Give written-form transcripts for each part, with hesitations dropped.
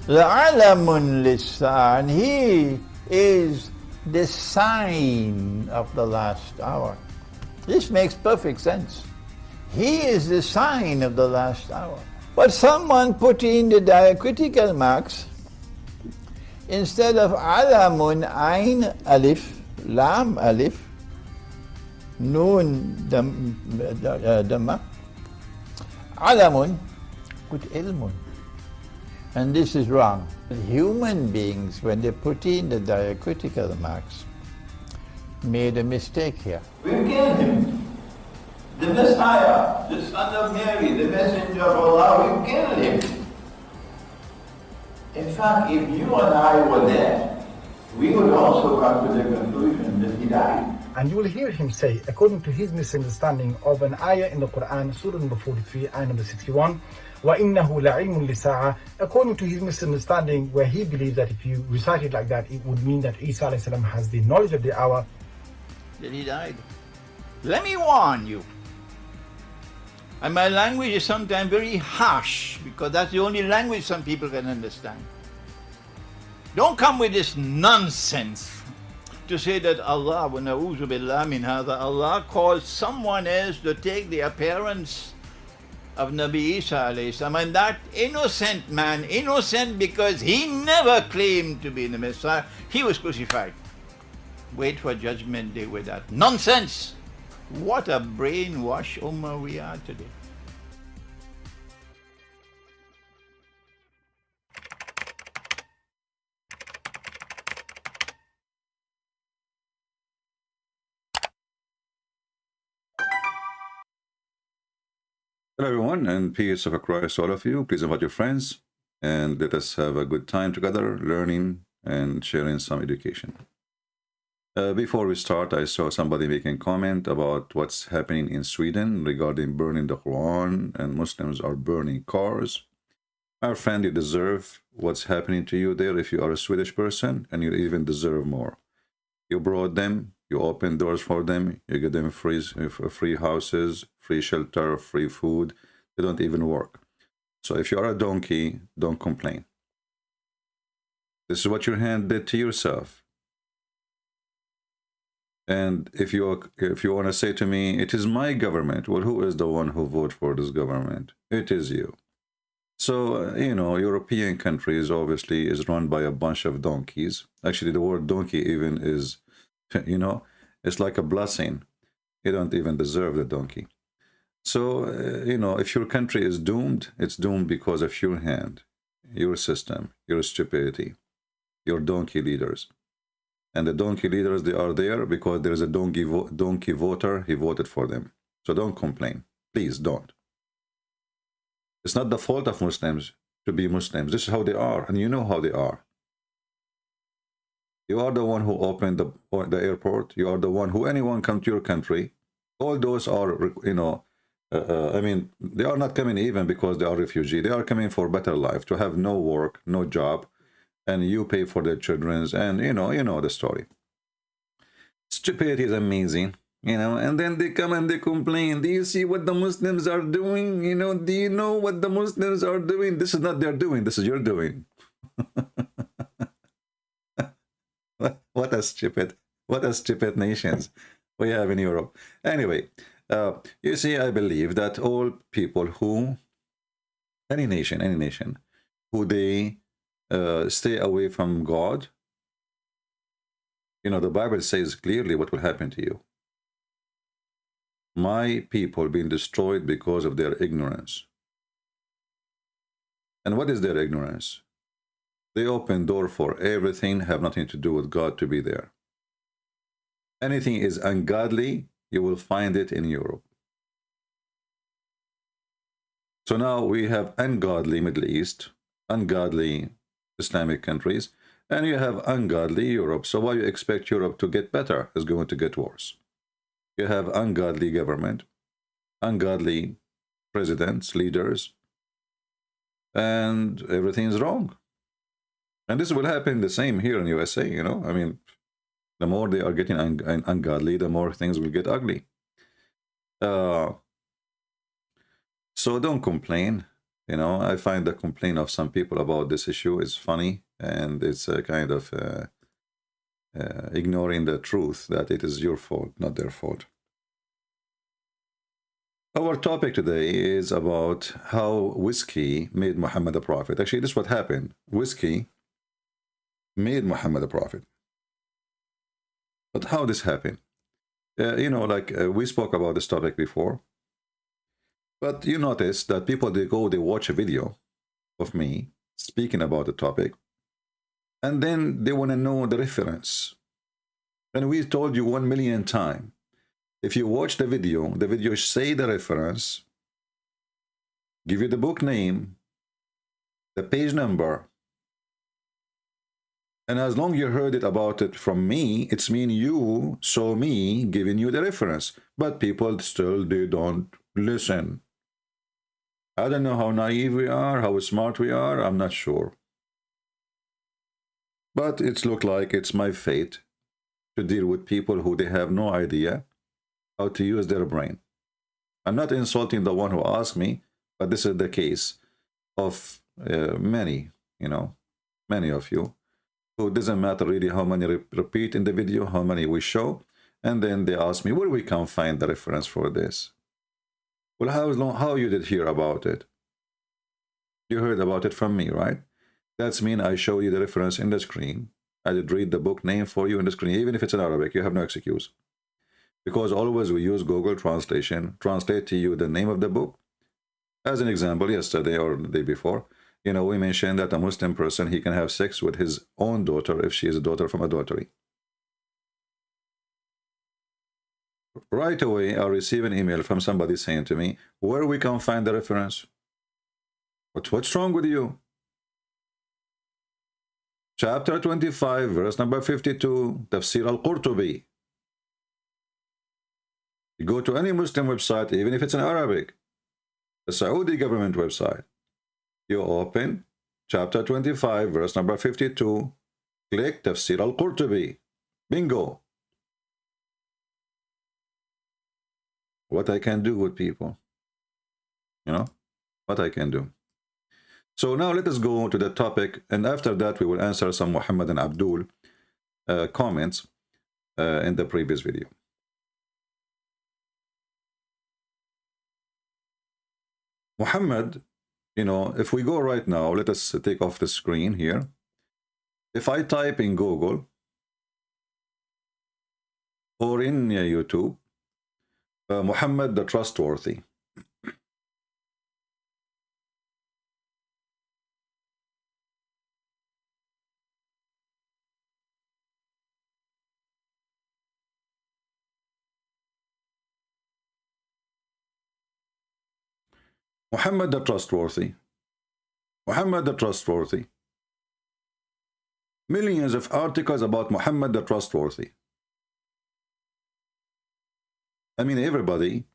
لَعَلَمٌ لِلسَّاعَةِ, and he is the sign of the last hour. This makes perfect sense. He is the sign of the last hour. But someone put in the diacritical marks instead of alamun, ain, alif, lam, alif, noon, dhamma, alamun, put ilmun. And this is wrong. Human beings, when they put in the diacritical marks, made a mistake here. We killed him. The Messiah, the son of Mary, the messenger of Allah, we killed him. In fact, if you and I were there, we would also come to the conclusion that he died. And you will hear him say, according to his misunderstanding of an ayah in the Quran, Surah number 43, ayah number 61, وَإِنَّهُ لَعِلْمٌ لِسَاعَةٍ, according to his misunderstanding, where he believes that if you recite it like that, it would mean that Isa alayhi salam has the knowledge of the hour. That he died. Let me warn you. And my language is sometimes very harsh, because that's the only language some people can understand. Don't come with this nonsense to say that Allah, wa na'udhu billah min hadha, Allah caused someone else to take the appearance of Nabi Isa alayhi salam, and that innocent man, innocent because he never claimed to be the Messiah, he was crucified. Wait for judgment day with that nonsense. What a brainwash ummah we are today. Hello everyone, and peace of Christ to all of you. Please invite your friends and let us have a good time together, learning and sharing some education. Before we start, I saw somebody making comment about what's happening in Sweden regarding burning the Quran, and Muslims are burning cars. Our friend, you deserve what's happening to you there if you are a Swedish person, and you even deserve more. You brought them, you opened doors for them, you give them free houses, free shelter, free food. They don't even work. So if you are a donkey, don't complain. This is what your hand did to yourself. And if you want to say to me, it is my government, well, who is the one who voted for this government? It is you. So, you know, European countries obviously is run by a bunch of donkeys. Actually, the word donkey even is, you know, it's like a blessing. You don't even deserve the donkey. So, you know, if your country is doomed, it's doomed because of your hand, your system, your stupidity, your donkey leaders. And the donkey leaders, they are there because there is a donkey voter, he voted for them. So don't complain. Please don't. It's not the fault of Muslims to be Muslims. This is how they are, and you know how they are. You are the one who opened the airport. You are the one who anyone come to your country. All those are, you know, I mean, they are not coming even because they are refugee. They are coming for better life, to have no work, no job, and you pay for their children's, and you know the story. Stupidity is amazing, you know, and then they come and they complain. Do you see what the Muslims are doing? You know, do you know what the Muslims are doing? This is not their doing, this is your doing. What a stupid nations we have in Europe. Anyway, you see, I believe that all people who, any nation, who they stay away from God, you know, the Bible says clearly what will happen to you. My people being destroyed because of their ignorance. And what is their ignorance? They open door for everything, have nothing to do with God to be there. Anything is ungodly, you will find it in Europe. So now we have ungodly Middle East, ungodly Islamic countries, and you have ungodly Europe. So why you expect Europe to get better? Is going to get worse. You have ungodly government, ungodly presidents, leaders, and everything is wrong. And this will happen the same here in USA, you know. I mean, the more they are getting ungodly, the more things will get ugly. So don't complain. You know, I find the complaint of some people about this issue is funny, and it's a kind of ignoring the truth that it is your fault, not their fault. Our topic today is about how whiskey made Muhammad a prophet. Actually, this is what happened. Whiskey made Muhammad a prophet. But how this happened? You know, like we spoke about this topic before. But you notice that people, they watch a video of me speaking about the topic, and then they want to know the reference. And we told you 1 million times, if you watch the video say the reference, give you the book name, the page number, and as long as you heard it about it from me, it's mean you saw me giving you the reference. But people still, they don't listen. I don't know how naive we are, how smart we are, I'm not sure. But it's looked like it's my fate to deal with people who they have no idea how to use their brain. I'm not insulting the one who asked me, but this is the case of many, you know, many of you, who doesn't matter really how many repeat in the video, how many we show, and then they ask me, where we can find the reference for this? Well, how you did hear about it? You heard about it from me, right? That's mean I show you the reference in the screen. I did read the book name for you in the screen. Even if it's in Arabic, you have no excuse. Because always we use Google Translation, translate to you the name of the book. As an example, yesterday or the day before, you know, we mentioned that a Muslim person, he can have sex with his own daughter if she is a daughter from adultery. Right away, I receive an email from somebody saying to me, where we can find the reference? What's wrong with you? Chapter 25, verse number 52, Tafsir al-Qurtubi. You go to any Muslim website, even if it's in Arabic, the Saudi government website, you open chapter 25, verse number 52, click Tafsir al-Qurtubi. Bingo. What I can do with people, you know, what I can do. So now let us go to the topic, and after that we will answer some Muhammad and Abdul comments in the previous video. Muhammad, you know, if we go right now, let us take off the screen here. If I type in Google or in YouTube, Muhammad the Trustworthy. Muhammad the Trustworthy. Muhammad the Trustworthy. Millions of articles about Muhammad the Trustworthy. I mean, everybody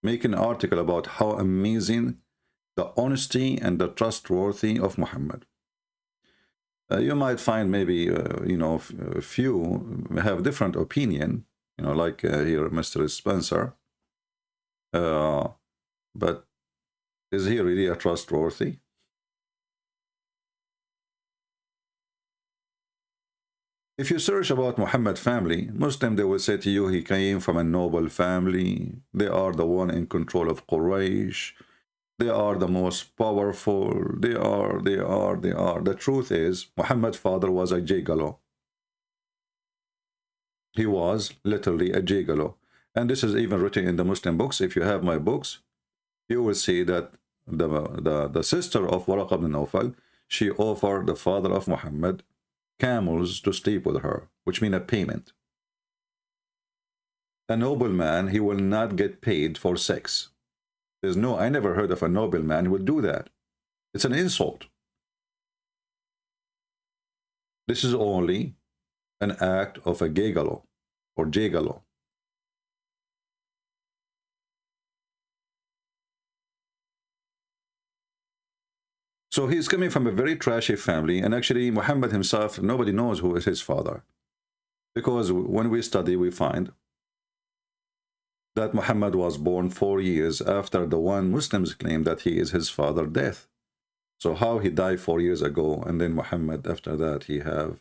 make an article about how amazing the honesty and the trustworthy of Muhammad. You might find maybe, you know, a few have different opinion, you know, like here, Mr. Spencer. But is he really a trustworthy? If you search about Muhammad family, Muslim, they will say to you, he came from a noble family. They are the one in control of Quraysh. They are the most powerful. They are. The truth is, Muhammad's father was a gigolo. He was literally a gigolo. And this is even written in the Muslim books. If you have my books, you will see that the sister of Waraq ibn Nawfal, she offered the father of Muhammad camels to sleep with her, which means a payment. A nobleman, he will not get paid for sex. I never heard of a nobleman who will do that. It's an insult. This is only an act of a gigolo or gigolo. So he's coming from a very trashy family, and actually Muhammad himself, nobody knows who is his father. Because when we study, we find that Muhammad was born 4 years after the one Muslims claim that he is his father death. So how he died 4 years ago, and then Muhammad after that he have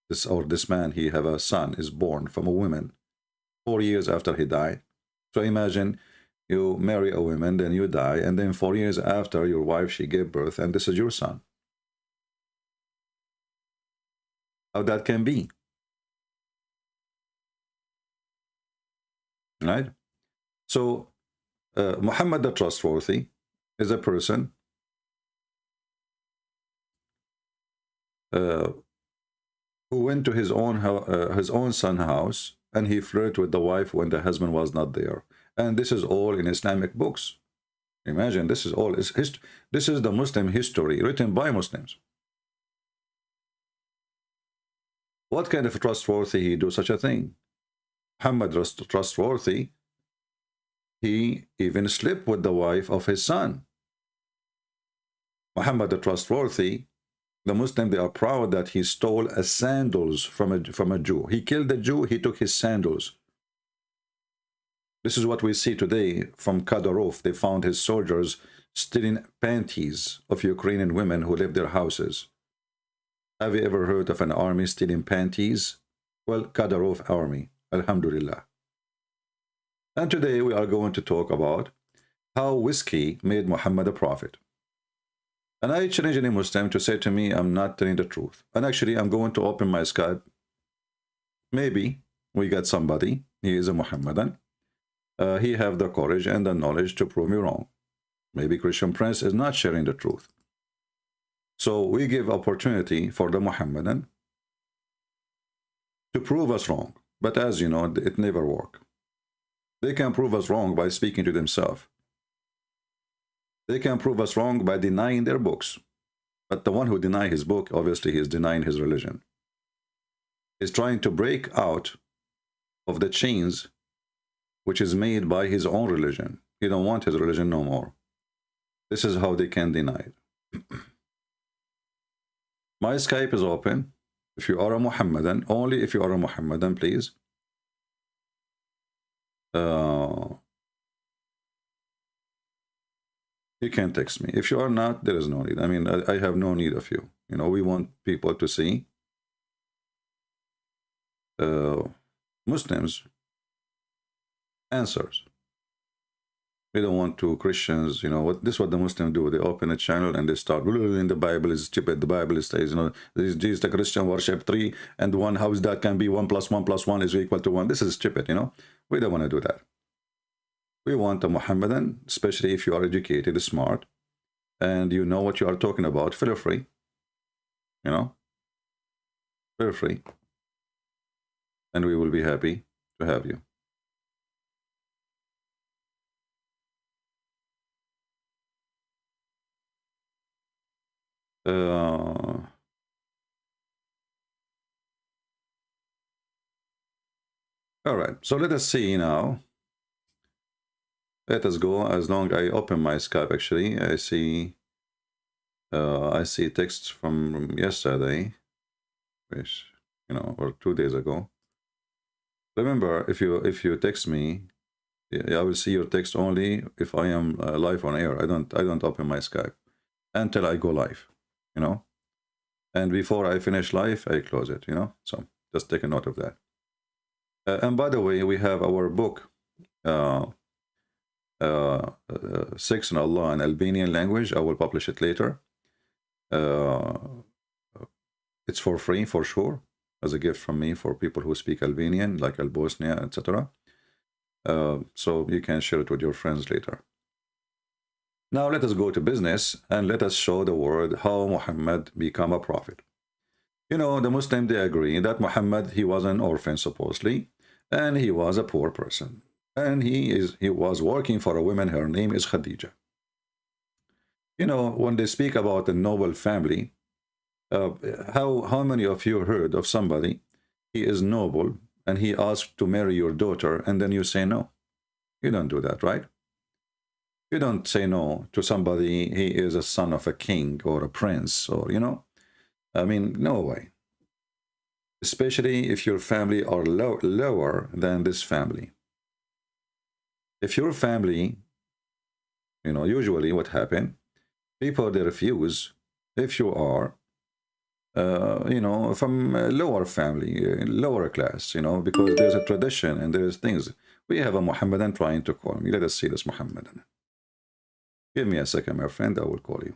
this, or this man, he have a son is born from a woman 4 years after he died. So imagine you marry a woman, then you die, and then 4 years after your wife, she gave birth, and this is your son. How that can be? Right? So Muhammad the Trustworthy is a person who went to his own son's house, and he flirted with the wife when the husband was not there. And this is all in Islamic books. Imagine, this is all this is the Muslim history written by Muslims. What kind of trustworthy he do such a thing? Muhammad was trustworthy. He even slept with the wife of his son. Muhammad the Trustworthy, the Muslim, they are proud that he stole a sandals from a Jew. He killed the Jew, he took his sandals. This is what we see today from Kadyrov. They found his soldiers stealing panties of Ukrainian women who left their houses. Have you ever heard of an army stealing panties? Well, Kadyrov army, alhamdulillah. And today we are going to talk about how whiskey made Muhammad a prophet. And I challenge any Muslim to say to me, I'm not telling the truth. And actually, I'm going to open my Skype. Maybe we get somebody, he is a Muhammadan. He have the courage and the knowledge to prove me wrong. Maybe Christian Prince is not sharing the truth. So we give opportunity for the Muhammadan to prove us wrong. But as you know, it never works. They can prove us wrong by speaking to themselves. They can prove us wrong by denying their books. But the one who denies his book, obviously he is denying his religion. He's trying to break out of the chains which is made by his own religion. He don't want his religion no more. This is how they can deny it. My Skype is open. If you are a Muhammadan, only if you are a Muhammadan, please. You can text me. If you are not, there is no need. I mean, I have no need of you. You know, we want people to see Muslims answers. We don't want to Christians, you know, this is what the Muslims do. They open a channel and they start, in the Bible is stupid. The Bible says, you know, this is the Christian worship 3 and 1. How is that can be 1 + 1 + 1 is equal to 1? This is stupid, you know. We don't want to do that. We want a Muhammadan, especially if you are educated, smart, and you know what you are talking about. Feel free, you know, feel free, and we will be happy to have you. All right, so let us see now. Let us go. As long I open my Skype, actually, I see texts from yesterday, which, you know, or 2 days ago. Remember, if you text me, I will see your text only if I am live on air. I don't open my Skype until I go live, you know. And before I finish live, I close it, you know. So just take a note of that. And by the way, we have our book, Sex and Allah in Albanian language. I will publish it later. It's for free, for sure, as a gift from me for people who speak Albanian, like Albosnia, etc. So you can share it with your friends later. Now let us go to business and let us show the world how Muhammad became a prophet. You know, the Muslims, they agree that Muhammad, he was an orphan supposedly, and he was a poor person. And he was working for a woman, her name is Khadija. You know, when they speak about a noble family, how many of you heard of somebody, he is noble, and he asked to marry your daughter, and then you say no? You don't do that, right? You don't say no to somebody, he is a son of a king or a prince, or, you know, I mean, no way. Especially if your family are lower than this family. If your family, you know, usually what happen, people, they refuse if you are, you know, from a lower family, lower class, you know, because there's a tradition and there's things. We have a Muhammadan trying to call me. Let us see this Muhammadan. Give me a second, my friend. I will call you.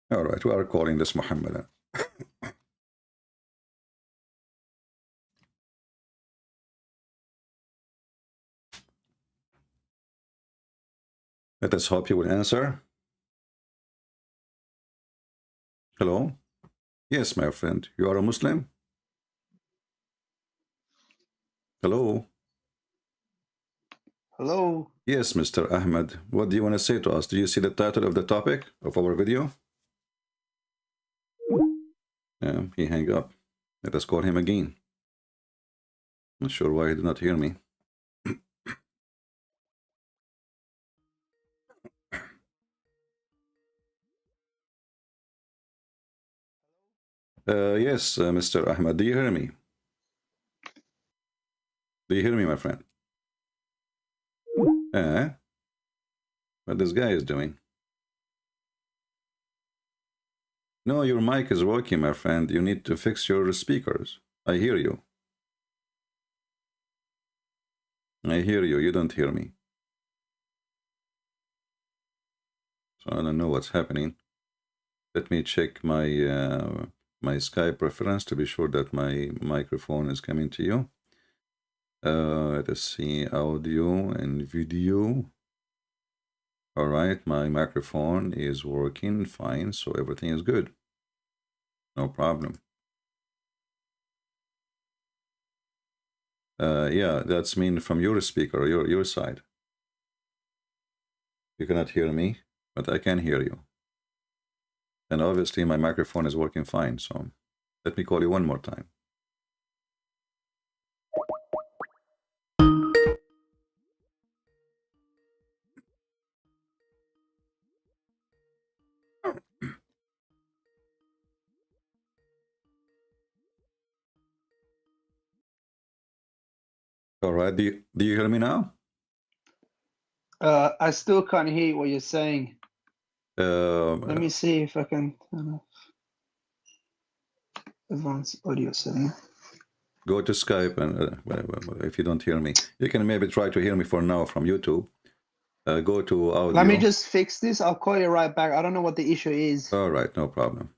All right, we are calling this Muhammadan. Let us hope you will answer. Hello? Yes, my friend. You are a Muslim? Hello? Hello. Yes, Mr. Ahmed. What do you want to say to us? Do you see the title of the topic of our video? Yeah, he hung up. Let us call him again. Not sure why he did not hear me. Yes, Mr. Ahmed, do you hear me? Do you hear me, my friend? What this guy is doing? No, your mic is working, my friend. You need to fix your speakers. I hear you. I hear you. You don't hear me. So I don't know what's happening. Let me check my my Skype preference to be sure that my microphone is coming to you. Let us see audio and video. All right, my microphone is working fine, so everything is good. No problem. Yeah, that's mean from your speaker, your side. You cannot hear me, but I can hear you. And obviously my microphone is working fine, so let me call you one more time. All right, do you hear me now? I still can't hear what you're saying. Let me see if I can turn off advanced audio setting. Go to Skype and if you don't hear me, you can maybe try to hear me for now from YouTube. Go to audio. Let me just fix this. I'll call you right back. I don't know what the issue is. All right, no problem.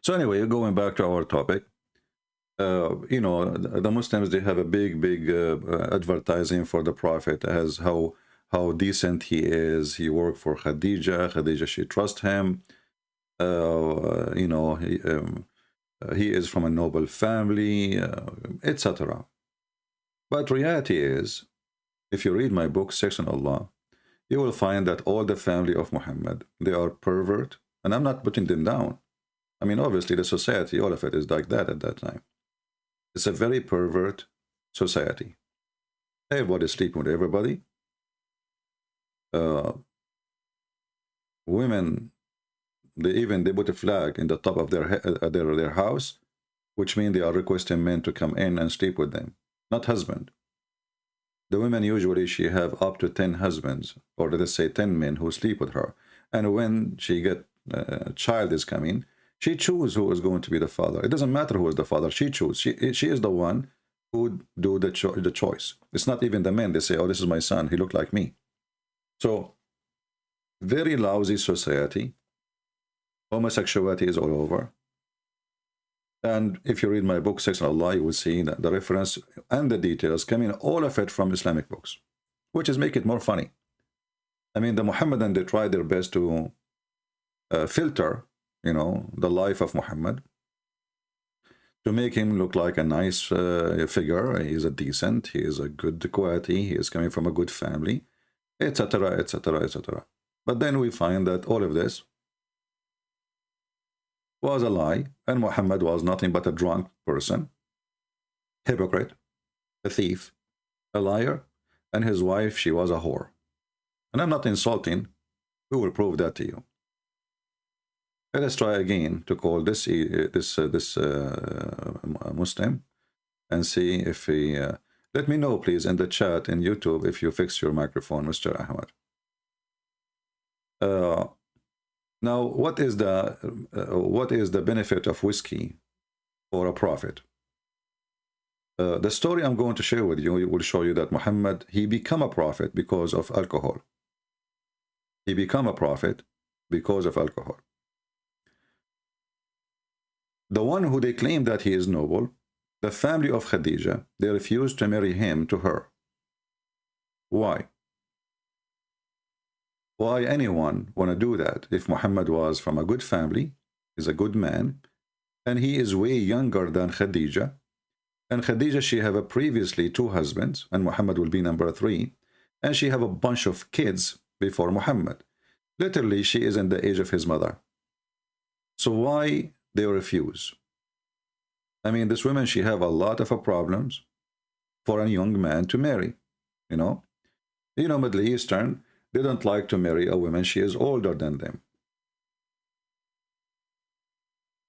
So anyway, going back to our topic, you know, the Muslims, they have a big advertising for the Prophet as how decent he is. He worked for Khadija. Khadija, she trusts him. You know, he is from a noble family, etc. But reality is, if you read my book, Sex and Allah, you will find that all the family of Muhammad, they are pervert, and I'm not putting them down. I mean, obviously, the society, all of it is like that at that time. It's a very pervert society. Everybody's sleeping with everybody. Women, they put a flag in the top of their house, which means they are requesting men to come in and sleep with them, not husband. The women usually, she have up to 10 husbands, or let us say 10 men who sleep with her. And when she get a child is coming, she chooses who is going to be the father. It doesn't matter who is the father. She chooses. She is the one who do the choice. It's not even the men. They say, oh, this is my son. He looked like me. So, very lousy society. Homosexuality is all over. And if you read my book, Sex and Allah, you will see that the reference and the details coming, all of it from Islamic books, which is make it more funny. I mean, the Muhammadan, they try their best to filter, you know, the life of Muhammad to make him look like a nice figure. He is a decent, he is a good quality, he is coming from a good family, etc., etc., etc. But then we find that all of this was a lie, and Muhammad was nothing but a drunk person, hypocrite, a thief, a liar, and his wife, she was a whore. And I'm not insulting. We will prove that to you. Let us try again to call this Muslim and see if he. Let me know, please, in the chat in YouTube if you fix your microphone, Mr. Ahmad. Now, what is the benefit of whiskey for a prophet? The story I'm going to share with you will show you that Muhammad, he became a prophet because of alcohol. He became a prophet because of alcohol. The one who they claim that he is noble, the family of Khadija, they refused to marry him to her. Why? Why anyone want to do that if Muhammad was from a good family, is a good man, and he is way younger than Khadija, and Khadija, she have previously 2 husbands, and Muhammad will be number 3, and she have a bunch of kids before Muhammad. Literally, she is in the age of his mother. So why they refuse? I mean, this woman, she have a lot of problems for a young man to marry, you know. Middle Eastern, they don't like to marry a woman, she is older than them.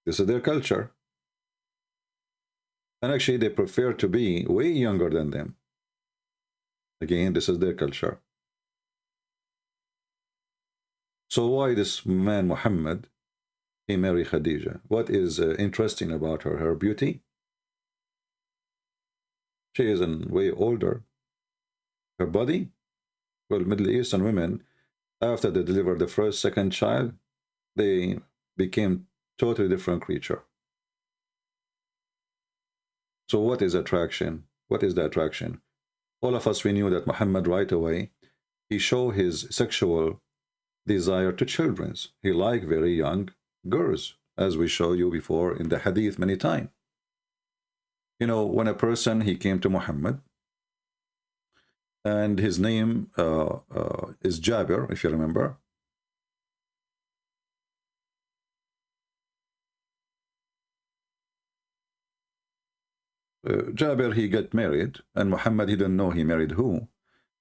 This is their culture. And actually, they prefer to be way younger than them. Again, this is their culture. So why this man, Muhammad, he married Khadija? What is interesting about her? Her beauty? She is way older. Her body? Well, Middle Eastern women, after they deliver the first, second child, they became totally different creature. So what is attraction? What is the attraction? All of us, we knew that Muhammad right away, he showed his sexual desire to children. He liked very young girls, as we showed you before in the hadith many times. When a person, he came to Muhammad, and his name is Jabir, if you remember. Jabir, he got married, and Muhammad, he didn't know he married who.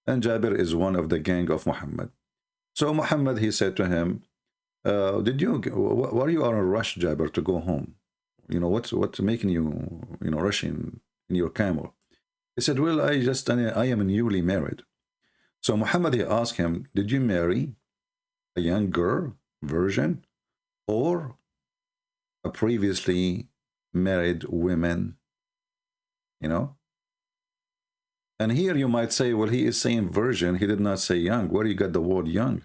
And Jabir is one of the gang of Muhammad. So Muhammad, he said to him, why are you on a rush, Jabir, to go home? What's making you, rushing in your camel? He said, well, I am newly married. So Muhammad, he asked him, did you marry a young girl, virgin, or a previously married woman? And here you might say, well, he is saying virgin, he did not say young. Where you got the word young?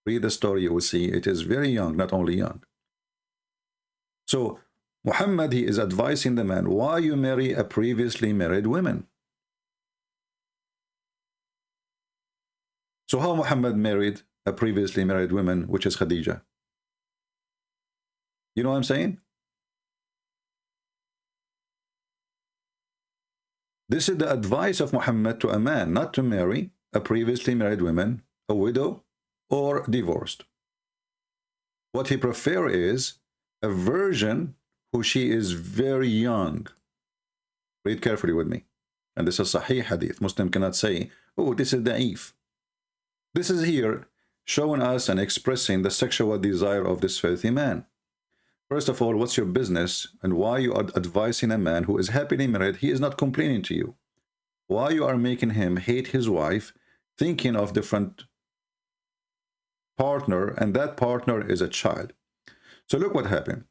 Read the story, you will see it is very young, not only young. So Muhammad, he is advising the man, why you marry a previously married woman? So how Muhammad married a previously married woman, which is Khadija? You know what I'm saying? This is the advice of Muhammad to a man, not to marry a previously married woman, a widow, or divorced. What he prefers is a virgin who she is very young. Read carefully with me. And this is Sahih Hadith. Muslim cannot say, oh, this is da'if. This is here showing us and expressing the sexual desire of this filthy man. First of all, what's your business and why you are advising a man who is happily married? He is not complaining to you. Why you are making him hate his wife, thinking of different partner, and that partner is a child. So look what happened.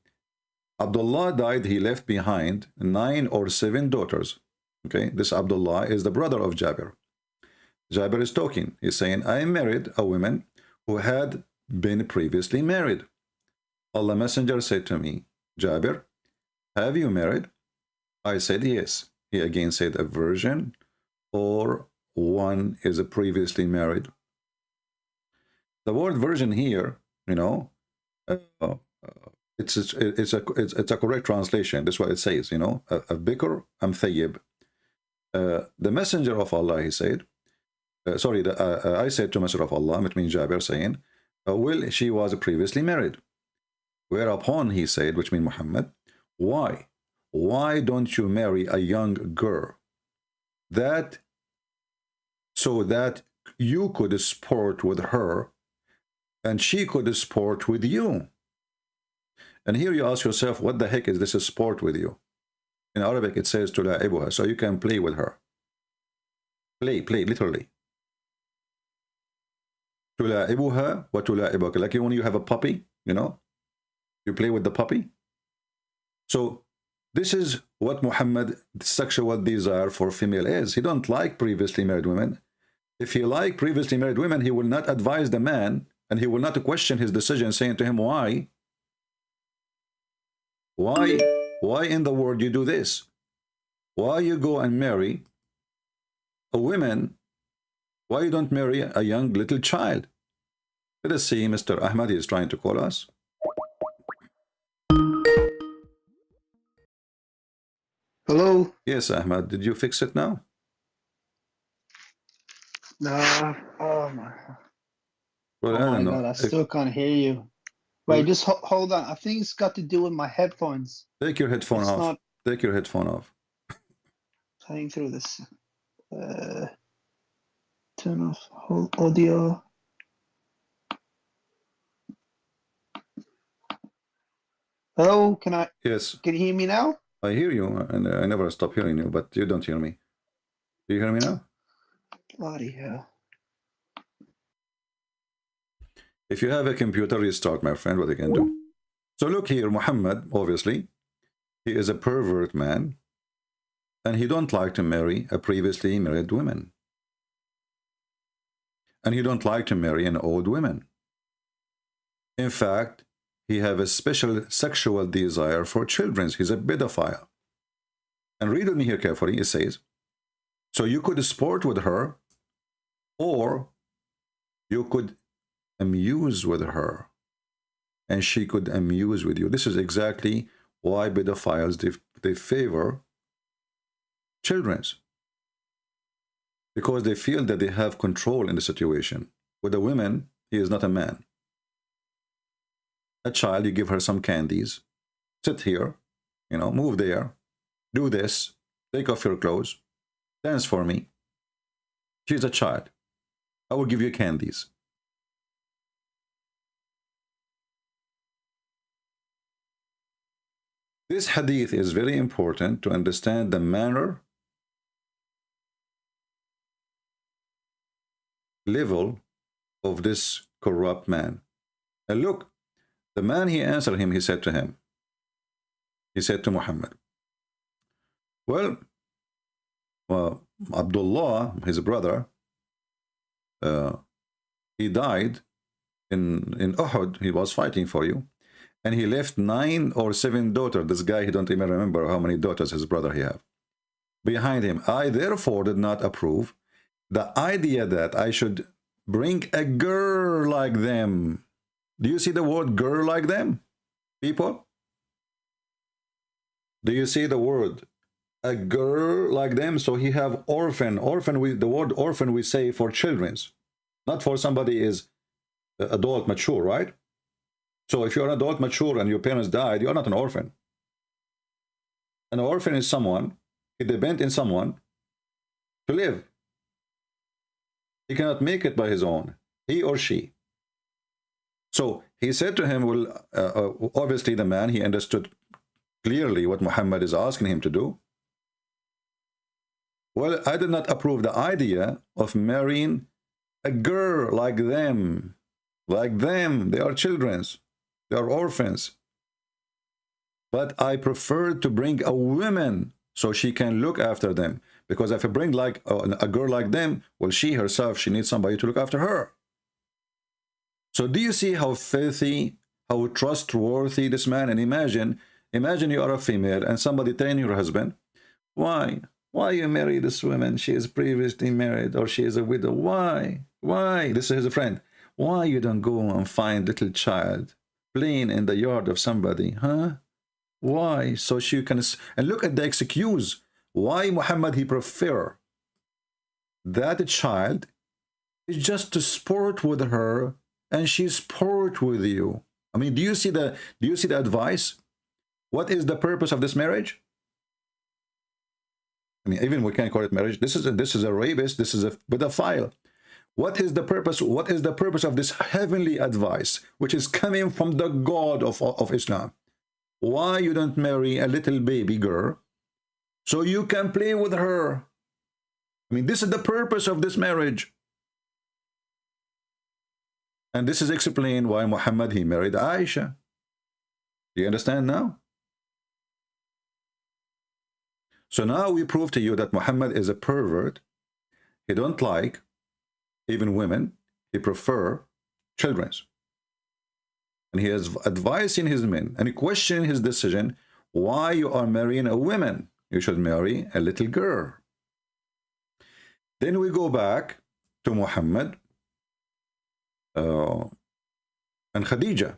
Abdullah died, he left behind 9 or 7 daughters. Okay, this Abdullah is the brother of Jabir. Jabir is talking. He's saying, I married a woman who had been previously married. Allah Messenger said to me, Jabir, have you married? I said, yes. He again said, a virgin or one is a previously married. The word virgin here, it's a correct translation. That's what it says, a bikr am thayyib. The Messenger of Allah, he said, I said to Messenger of Allah, it means Jabir saying, well, she was previously married. Whereupon he said, which means Muhammad, why? Why don't you marry a young girl so that you could sport with her and she could sport with you? And here you ask yourself, what the heck is this a sport with you? In Arabic, it says تلاعبها, so you can play with her. Play, literally. تلاعبها وتلاعبك. Like when you have a puppy, you know, you play with the puppy. So this is what Muhammad's sexual desire for female is. He don't like previously married women. If he liked previously married women, he will not advise the man, and he will not question his decision, saying to him, why? Why in the world you do this? Why you go and marry a woman? Why you don't marry a young little child? Let us see. Mr. Ahmad is trying to call us. Hello? Yes, Ahmad. Did you fix it now? No. Oh my. Well, Oh I my don't know. God, I still can't hear you. Wait, just hold on. I think it's got to do with my headphones. Take your headphone It's off. not Take your headphone off. playing through this. Turn off audio. Hello, Yes, can you hear me now? I hear you, and I never stop hearing you, but you don't hear me. Do you hear me now? Bloody hell. If you have a computer, restart, my friend, what you can do. So look here, Muhammad, obviously, he is a pervert man, and he don't like to marry a previously married woman. And he don't like to marry an old woman. In fact, he have a special sexual desire for children. He's a pedophile. And read with me here carefully. It says, so you could sport with her, or you could amuse with her, and she could amuse with you. This is exactly why pedophiles, they favor children, because they feel that they have control in the situation. With a woman, he is not a man. A child, you give her some candies, sit here, you know, move there, do this, take off your clothes, dance for me. She's a child. I will give you candies. This hadith is very important to understand the manner, level of this corrupt man. And look, the man, he answered him, he said to Muhammad, well, Abdullah, his brother, he died in Uhud. He was fighting for you, and he left 9 or 7 daughters. This guy, he don't even remember how many daughters his brother he have behind him. I therefore did not approve the idea that I should bring a girl like them. Do you see the word girl like them, people? Do you see the word a girl like them? So he have orphan. The word orphan we say for children's, not for somebody is adult mature, right? So if you're an adult mature and your parents died, you're not an orphan. An orphan is someone, he depends on someone to live. He cannot make it by his own, he or she. So he said to him, well, obviously the man, he understood clearly what Muhammad is asking him to do. Well, I did not approve the idea of marrying a girl like them. Like them, they are children, they are orphans. But I prefer to bring a woman so she can look after them. Because if I bring like a girl like them, well, she herself, she needs somebody to look after her. So do you see how filthy, how trustworthy this man? And imagine you are a female and somebody telling your husband, why you marry this woman? She is previously married, or she is a widow. Why? This is his friend. Why you don't go and find little child playing in the yard of somebody, huh? Why? So she can, and look at the excuse. Why Muhammad, he prefer that child is just to sport with her, and she sport with you. I mean, do you see the advice? What is the purpose of this marriage? I mean, even we can't call it marriage. This is a rapist. This is a pedophile. What is the purpose? What is the purpose of this heavenly advice, which is coming from the God of Islam? why you don't marry a little baby girl so you can play with her? I mean, this is the purpose of this marriage. And this is explained why Muhammad, he married Aisha. Do you understand now? So now we prove to you that Muhammad is a pervert. He don't like even women. He prefer children. And he is advising his men and questioning his decision why you are marrying a woman. You should marry a little girl. Then we go back to Muhammad and Khadija.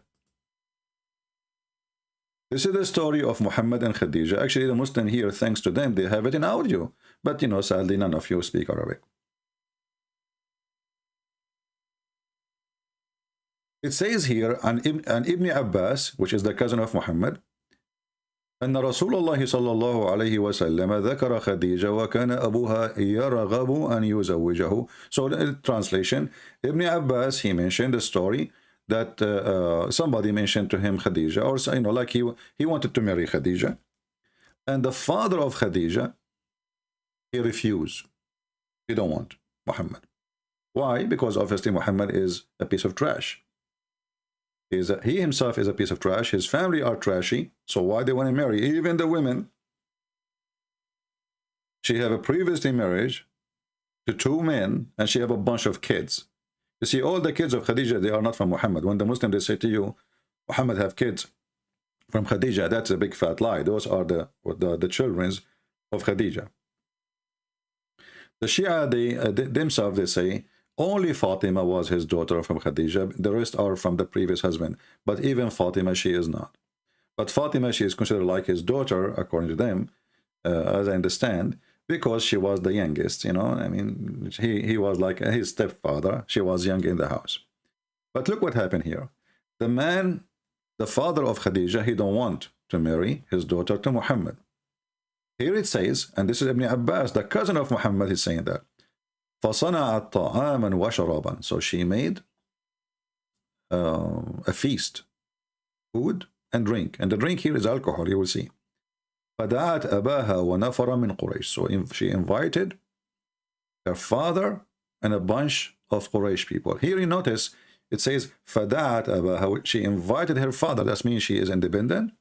This is the story of Muhammad and Khadija. Actually, the Muslim here, thanks to them, they have it in audio. But, you know, sadly, none of you speak Arabic. It says here, an Ibn Abbas, which is the cousin of Muhammad, أن رسول الله صلى الله عليه وسلم ذكر خديجة وكان أبوها يرغب أن يزوجه. So in translation, Ibn Abbas, he mentioned the story that somebody mentioned to him Khadija, or, you know, like he wanted to marry Khadija, and the father of Khadija, he refused. He don't want Muhammad. Why? Because obviously Muhammad is a piece of trash. He himself is a piece of trash. His family are trashy. So why they want to marry? Even the women. She have a previously marriage to 2 men, and she have a bunch of kids. You see, all the kids of Khadija, they are not from Muhammad. When the Muslims, they say to you, Muhammad have kids from Khadija, that's a big fat lie. Those are the children of Khadija. The Shia, they themselves, they say, only Fatima was his daughter from Khadija. The rest are from the previous husband. But even Fatima, she is not. But Fatima, she is considered like his daughter, according to them, as I understand, because she was the youngest, you know. I mean, he was like his stepfather. She was young in the house. But look what happened here. The man, the father of Khadija, he don't want to marry his daughter to Muhammad. Here it says, and this is Ibn Abbas, the cousin of Muhammad, is saying that. فَصَنَعَتْ طَعَامًا وَشَرَابًا. So she made a feast, food and drink. And the drink here is alcohol, you will see. فَدَعَتْ أَبَاهَا وَنَفَرًا مِنْ قُرَيْشٍ. So she invited her father and a bunch of Quraysh people. Here you notice, it says, فَدَعَتْ أَبَاهَا. She invited her father. That means she is independent,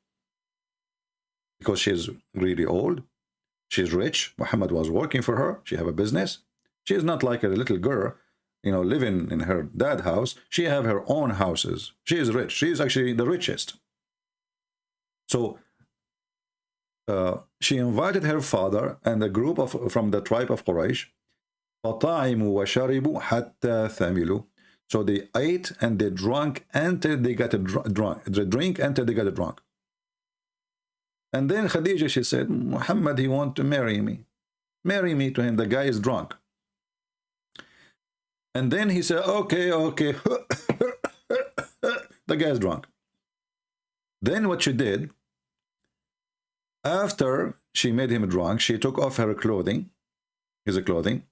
because she is really old. She is rich. Muhammad was working for her. She have a business. She is not like a little girl, you know, living in her dad's house. She have her own houses. She is rich. She is actually the richest. So she invited her father and a group from the tribe of Quraysh. فَطَعِمُوا وَشَرِبُوا حَتَّى ثَمِلُوا. So they ate and they drank until they got drunk. They drink until they got drunk. And then Khadija, she said, Muhammad, he want to marry me. Marry me to him. The guy is drunk. And then he said, okay, okay. The guy is drunk. Then what she did, after she made him drunk, she took off her clothing, his clothing,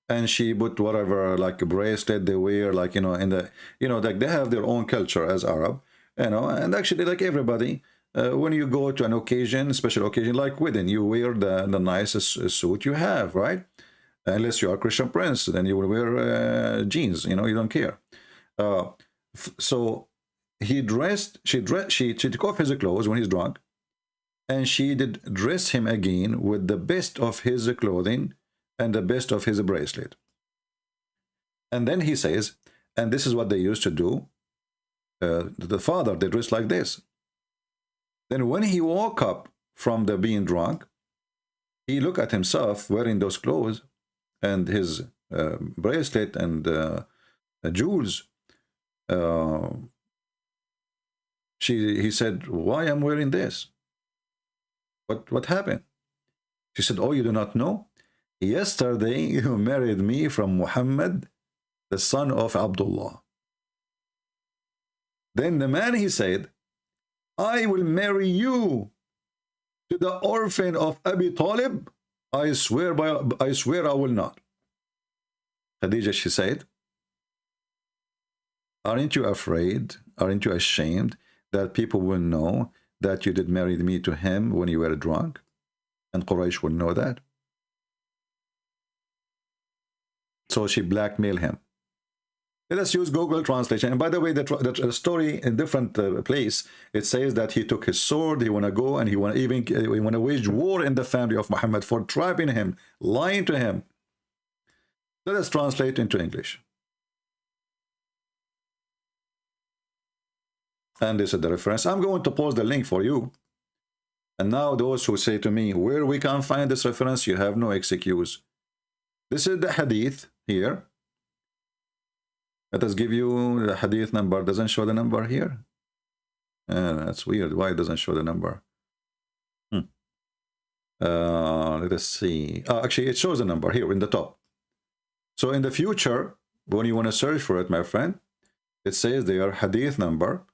and she put whatever, like a bracelet they wear, like, you know, in the, you know, like they have their own culture as Arab, you know, and actually like everybody, when you go to an occasion, special occasion like wedding, you wear the nicest suit you have, right? Unless you are Christian Prince, then you will wear jeans, you know, you don't care. So he dressed, she took off his clothes when he's drunk, and she did dress him again with the best of his clothing and the best of his bracelet. And then he says, and this is what they used to do, the father, they dressed like this. Then when he woke up from the being drunk, he looked at himself wearing those clothes and his bracelet and jewels. He said, why am I wearing this? What happened? She said, oh, you do not know? Yesterday you married me from Muhammad, the son of Abdullah. Then the man, he said, I will marry you to the orphan of Abi Talib. I swear I will not. Khadija, she said, aren't you afraid? Aren't you ashamed that people will know that you did marry me to him when you were drunk? And Quraysh would know that. So she blackmailed him. Let us use Google translation. And by the way, the story in different place, it says that he took his sword, he want to go, and he want to wage war in the family of Muhammad for trapping him, lying to him. Let us translate into English. And this is the reference. I'm going to post the link for you. And now those who say to me, where we can find this reference, you have no excuse. This is the hadith here. Let us give you the hadith number. Doesn't show the number here. That's weird. Why it doesn't show the number? Let us see. Actually, it shows the number here in the top. So in the future, when you want to search for it, my friend, it says there hadith number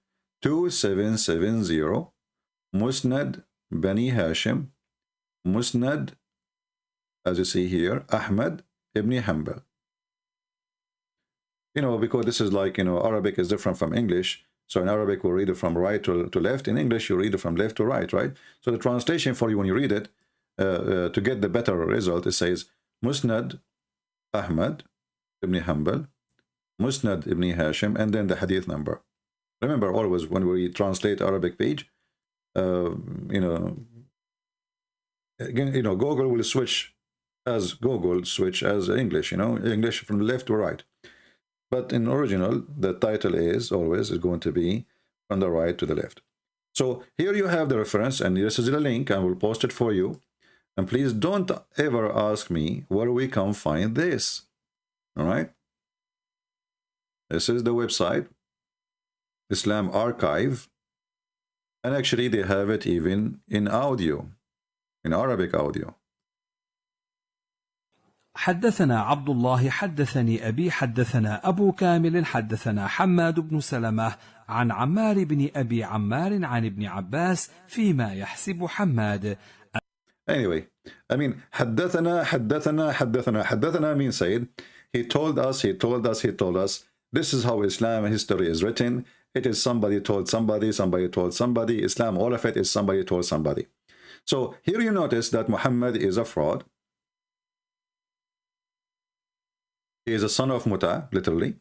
2770, Musnad Bani Hashim, Musnad, as you see here, Ahmad ibn Hanbal. You know, because this is like, you know, Arabic is different from English. So in Arabic, we'll read it from right to left. In English, you read it from left to right, right? So the translation for you when you read it, to get the better result, it says, Musnad Ahmad ibn Hanbal, Musnad ibn Hashim, and then the hadith number. Remember, always when we translate Arabic page, Google will switch as English, English from left to right. But in original, the title is always going to be from the right to the left. So here you have the reference, and this is the link. I will post it for you. And please don't ever ask me where we can find this. All right? This is the website, Islam Archive. And actually, they have it even in audio, in Arabic audio. حدثنا عبد الله حدثني أبي حدثنا أبو كامل حدثنا حماد بن سلمة عن عمار بن أبي عمار عن ابن عباس فيما يحسب حماد. Anyway, I mean, حدثنا means Sayyid. He told us. This is how Islam history is written. It is somebody told somebody told somebody. Islam, all of it is somebody told somebody. So here you notice that Muhammad is a fraud. He is a son of Muta, literally.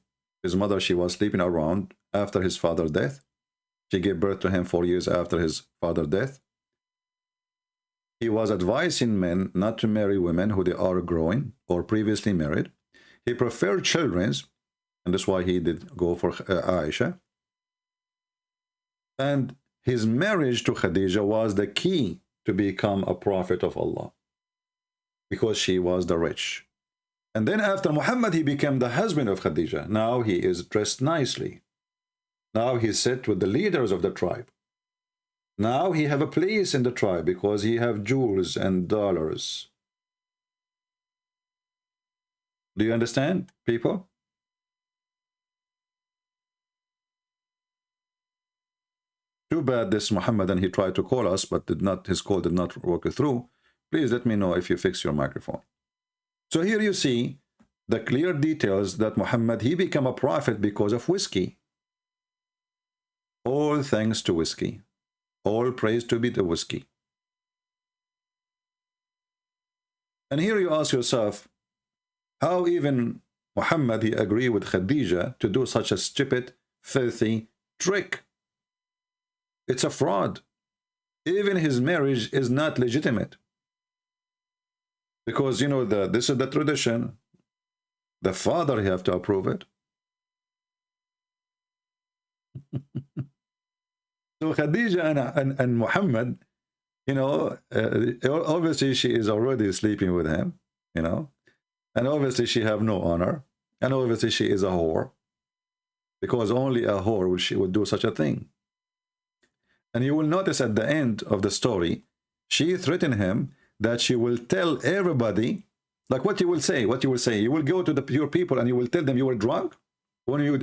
His mother, she was sleeping around after his father's death. She gave birth to him 4 years after his father's death. He was advising men not to marry women who they are growing or previously married. He preferred children, and that's why he did go for Aisha. And his marriage to Khadija was the key to become a prophet of Allah, because she was the rich. And then after Muhammad, he became the husband of Khadija. Now he is dressed nicely. Now he sits with the leaders of the tribe. Now he have a place in the tribe because he have jewels and dollars. Do you understand, people? Too bad this Muhammad, and he tried to call us, but his call did not work through. Please let me know if you fix your microphone. So here you see the clear details that Muhammad, he became a prophet because of whiskey. All thanks to whiskey. All praise to be the whiskey. And here you ask yourself, how even Muhammad, he agreed with Khadija to do such a stupid, filthy trick? It's a fraud. Even his marriage is not legitimate. Because, this is the tradition. The father, he have to approve it. So Khadija and Muhammad, obviously she is already sleeping with him, and obviously she have no honor, and obviously she is a whore, because only a whore would do such a thing. And you will notice at the end of the story, she threatened him that she will tell everybody, like what you will say. You will go to the pure people and you will tell them you were drunk when you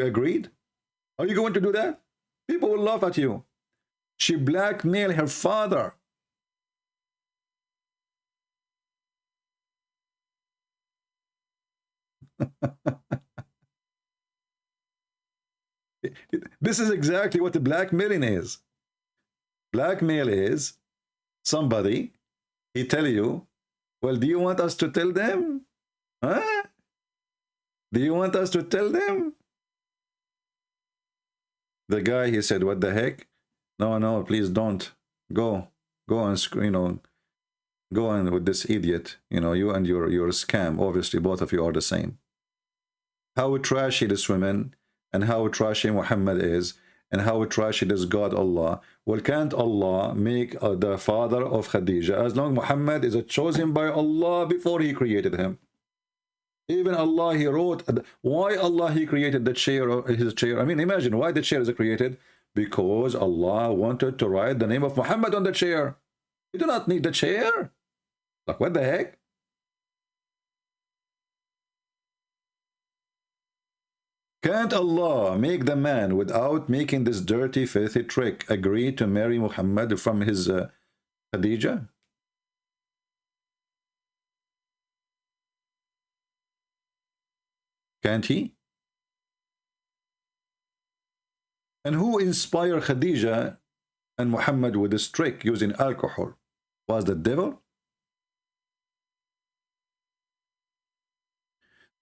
agreed. Are you going to do that? People will laugh at you. She blackmailed her father. This is exactly what the blackmailing is. Blackmail is somebody, he tell you, well, do you want us to tell them? Huh? Do you want us to tell them? The guy, he said, what the heck? No, please don't. Go and, you know, go on with this idiot. You know, you and your scam. Obviously, both of you are the same. How trashy this woman, and how trashy Muhammad is, and how trashy this God Allah. Well, can't Allah make the father of Khadija, as long Muhammad is chosen by Allah before he created him? Even Allah, he wrote why Allah he created the chair, his chair. I mean, imagine why the chair is created. Because Allah wanted to write the name of Muhammad on the chair. You do not need the chair. Like, what the heck? Can't Allah make the man, without making this dirty, filthy trick, agree to marry Muhammad from his Khadija? Can't he? And who inspired Khadija and Muhammad with this trick using alcohol? Was the devil?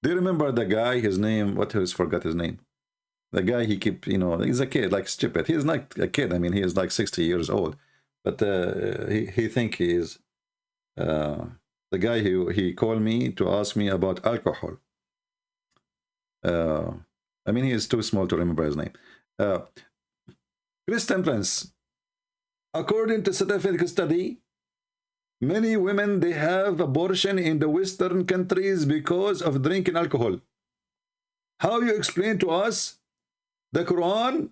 Do you remember the guy, his name, what else, forgot his name? The guy he keep, you know, he's a kid, like stupid. He's not a kid, I mean, he is like 60 years old. But he think he is. The guy he called me to ask me about alcohol. I mean, he is too small to remember his name. Christian Prince, according to scientific study, many women, they have abortion in the Western countries because of drinking alcohol. How you explain to us the Quran,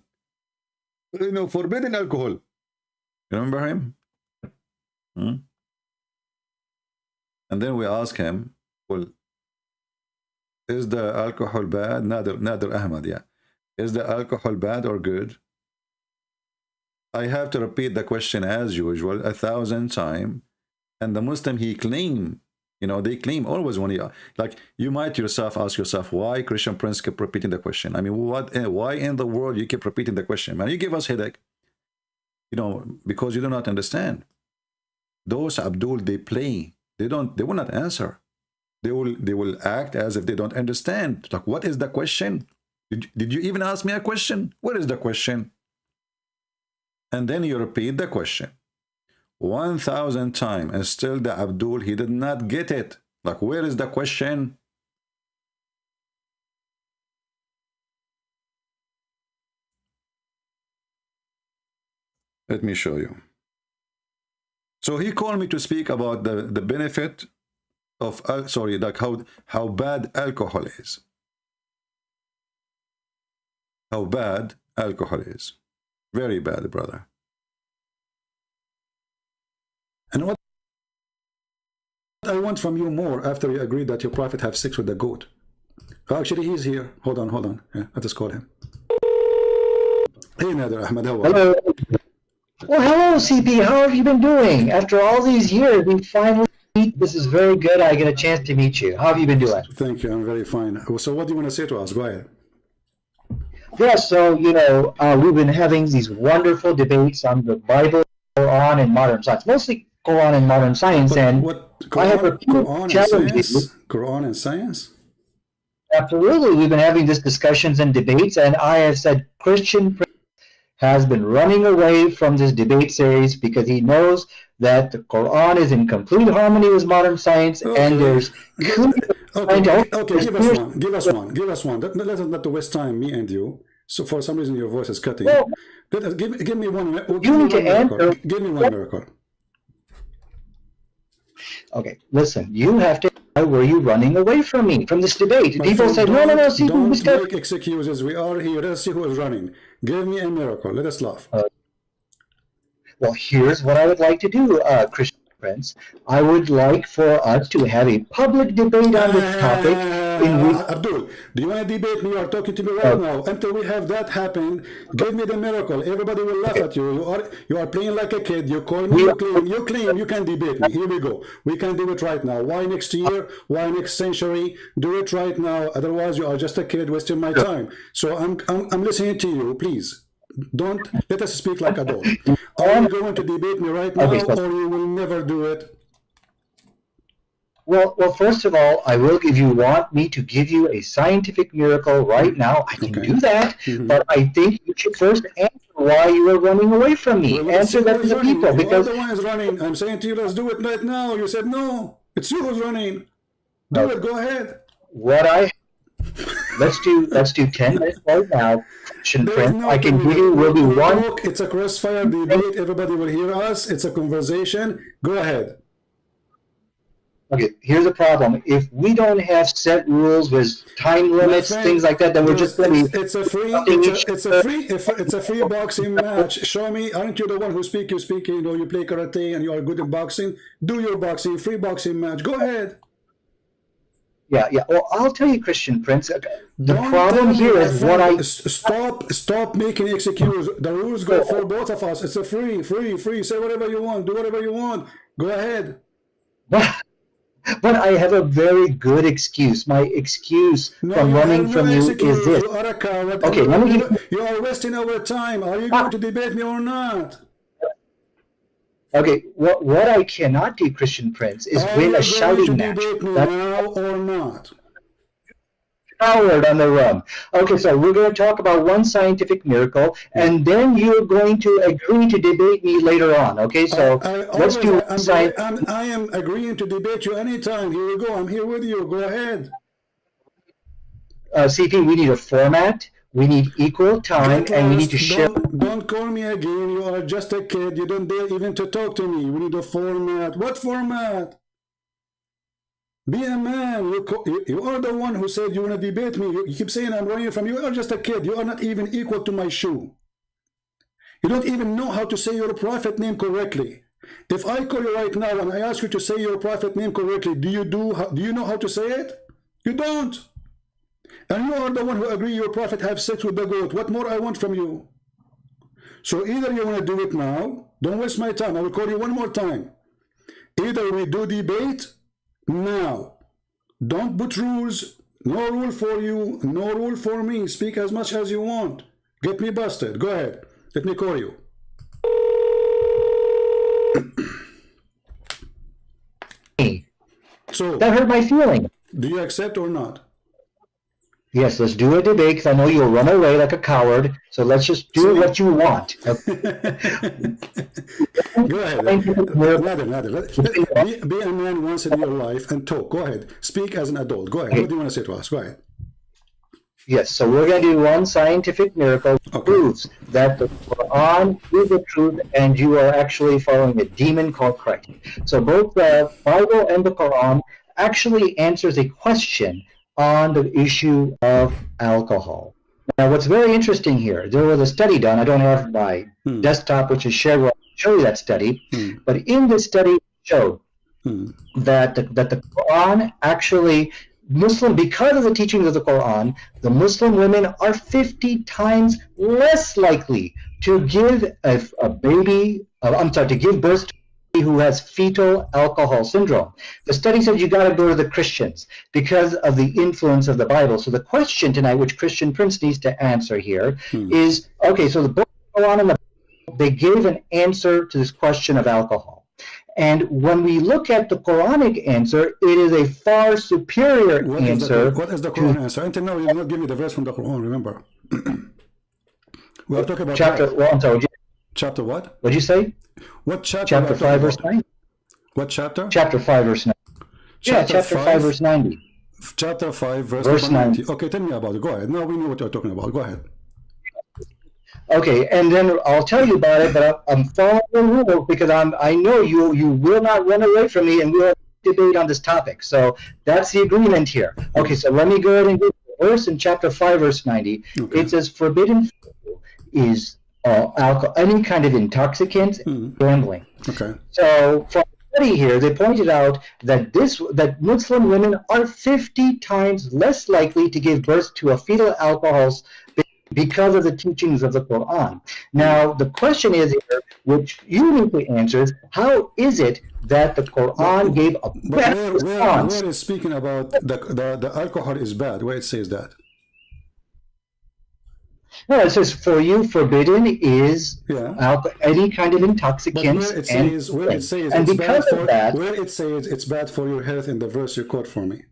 you know, forbidding alcohol? You remember him? And then we ask him, well, is the alcohol bad? Nader Ahmad, yeah. Is the alcohol bad or good? I have to repeat the question as usual 1,000 times. And the Muslim, he claim, you know, they claim always when you, like, you might yourself ask yourself, why Christian Prince keep repeating the question? I mean, why in the world you keep repeating the question? Man, you give us headache. You know, because you do not understand. Those Abdul, they play. They will not answer. They will act as if they don't understand. Like, what is the question? Did you even ask me a question? What is the question? And then you repeat the question 1,000 times, and still the Abdul, he did not get it. Like, where is the question? Let me show you. So he called me to speak about the benefit of, sorry, like how bad alcohol is. How bad alcohol is. Very bad, brother. And what I want from you more after you agreed that your prophet have sex with the goat. Actually, he's here. Hold on. Yeah, let us call him. Hey, Nader Ahmad, how are you? Hello. Well, hello, CP. How have you been doing? After all these years, we finally meet. This is very good. I get a chance to meet you. How have you been doing? Thank you. I'm very fine. So what do you want to say to us? Go ahead. Yeah, so, you know, we've been having these wonderful debates on the Bible, Quran, and modern science. Mostly Quran and modern science. And Quran, I have a few challenges. Quran and science? Absolutely. We've been having these discussions and debates, and I have said Christian has been running away from this debate series because he knows that the Quran is in complete harmony with modern science, and there's okay, give us one. Let us not waste time, me and you. So for some reason your voice is cutting. Well, give me one. Give me one miracle. Okay, listen. You have to. Why were you running away from me, from this debate? People say, no. See, don't make excuses. We are here. Let's see who is running. Give me a miracle. Let us laugh. Well, here's what I would like to do, Christian Prince. I would like for us to have a public debate on this topic. Abdul, do you want to debate me? You are talking to me right now. Until we have that happen, give me the miracle. Everybody will laugh at you. You are playing like a kid. You call me. You claim you can debate me. Here we go. We can do it right now. Why next year? Why next century? Do it right now. Otherwise, you are just a kid wasting my time. So I'm listening to you. Please Don't let us speak like adults. Are you going to debate me right now, or you will never do it? Well, first of all, I will give you, want me to give you a scientific miracle right now. I can do that, but I think you should first answer why you are running away from me. Well, answer that to the people. Because the one is running. I'm saying to you, let's do it right now. You said no. It's you who's running. Do it. Go ahead. Let's do 10 minutes right now. I can give you, will be one. It's a crossfire debate. Everybody will hear us. It's a conversation. Go ahead. Okay, here's the problem. If we don't have set rules with time limits, things like that, then we're just going to be... It's a free boxing match. Show me, aren't you the one who speak, you know, you play karate and you are good in boxing? Do your boxing, free boxing match. Go ahead. Yeah. Well, I'll tell you, Christian Prince, the problem here is what I... Stop making excuses. The rules go for both of us. It's a free. Say whatever you want. Do whatever you want. Go ahead. But I have a very good excuse. My excuse from running from you is this. You are a coward. Okay, let me give you are wasting our time. Are you going to debate me or not? Okay, what I cannot do, Christian Prince, is win a shouting match. Debate me now or not? Coward on the run. Okay, so we're going to talk about one scientific miracle, and then you're going to agree to debate me later on. Okay, so let's do science. I am agreeing to debate you anytime. Here we go. I'm here with you. Go ahead. CP, we need a format. We need equal time, and we need to share. Don't call me again. You are just a kid. You don't dare even to talk to me. We need a format. What format? Be a man. You are the one who said you want to debate me. You keep saying I'm running from you. You are just a kid. You are not even equal to my shoe. You don't even know how to say your prophet name correctly. If I call you right now and I ask you to say your prophet name correctly, do you know how to say it? You don't. And you are the one who agree your prophet have sex with the goat. What more I want from you? So either you want to do it now. Don't waste my time. I will call you one more time. Either we do debate now. Don't put rules. No rule for you, no rule for me. Speak as much as you want. Get me busted. Go ahead. Let me call you. So that hurt my feeling. Do you accept or not? Yes, let's do a debate because I know you'll run away like a coward. So let's just do what you want. Go ahead. Be a man once in your life and talk. Go ahead. Speak as an adult. Go ahead. Okay. What do you want to say to us? Go ahead. Yes, so we're going to do one scientific miracle that proves that the Quran is the truth and you are actually following a demon called Christ. So both the Bible and the Quran actually answers a question on the issue of alcohol. Now, what's very interesting here, there was a study done. I don't have my desktop, which is shared. I'll show you that study. But in this study, it showed that the Quran actually, because of the teachings of the Quran, the Muslim women are 50 times less likely to give to give birth to who has fetal alcohol syndrome. The study said you got to go to the Christians because of the influence of the Bible. So the question tonight, which Christian Prince needs to answer here, is, okay, so the book of Quran and the Bible, they gave an answer to this question of alcohol. And when we look at the Quranic answer, it is a far superior answer. What is the Quran answer? Until now, you did not give me the verse from the Quran, remember. We are talking about chapter, well, I'm sorry, chapter what? What did you say? What chapter? Chapter 5, verse 9. What chapter? Chapter 5, verse 9. Chapter 5, verse 90. Chapter 5, verse 90. Okay, tell me about it. Go ahead. Now we know what you're talking about. Go ahead. Okay, and then I'll tell you about it, but I'm following the rules because I know you will not run away from me and we'll debate on this topic. So that's the agreement here. Okay, so let me go ahead and get the verse in chapter 5, verse 90. Okay. It says, forbidden is alcohol, any kind of intoxicants, gambling. Okay. So from the study here, they pointed out that Muslim women are 50 times less likely to give birth to a fetal alcohol because of the teachings of the Quran. Now, the question is here, which you need to answer, is how is it that the Quran gave a better response? Where is speaking about the alcohol is bad? Where it says that? No, it says for you forbidden is Yeah. any kind of But intoxicants where it and says, where it says and it's bad because for, of that, where it says it's bad for your health in the verse you quote for me.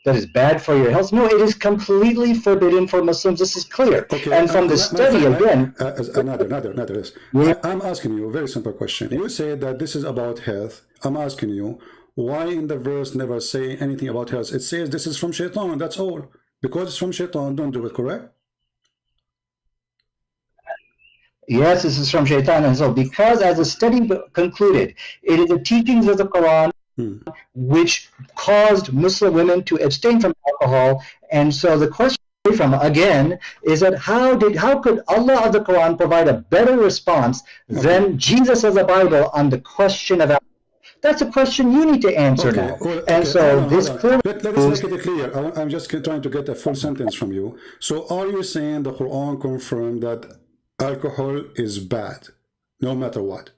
that is bad for your health. No, it is completely forbidden for Muslims. This is clear. Okay, and from the study again, another. I'm asking you a very simple question. You say that this is about health. I'm asking you, why in the verse never say anything about health? It says this is from shaitan, that's all. Because it's from shaitan, don't do it, correct? yes, this is from Shaitan. And so because as the study concluded, it is the teachings of the Quran which caused Muslim women to abstain from alcohol. And so the question from again is that how could Allah of the Quran provide a better response than Jesus of the Bible on the question of alcohol? That's a question you need to answer now. And so this clearly let us make it clear. I'm just trying to get a full sentence from you. So are you saying the Quran confirmed that alcohol is bad, no matter what?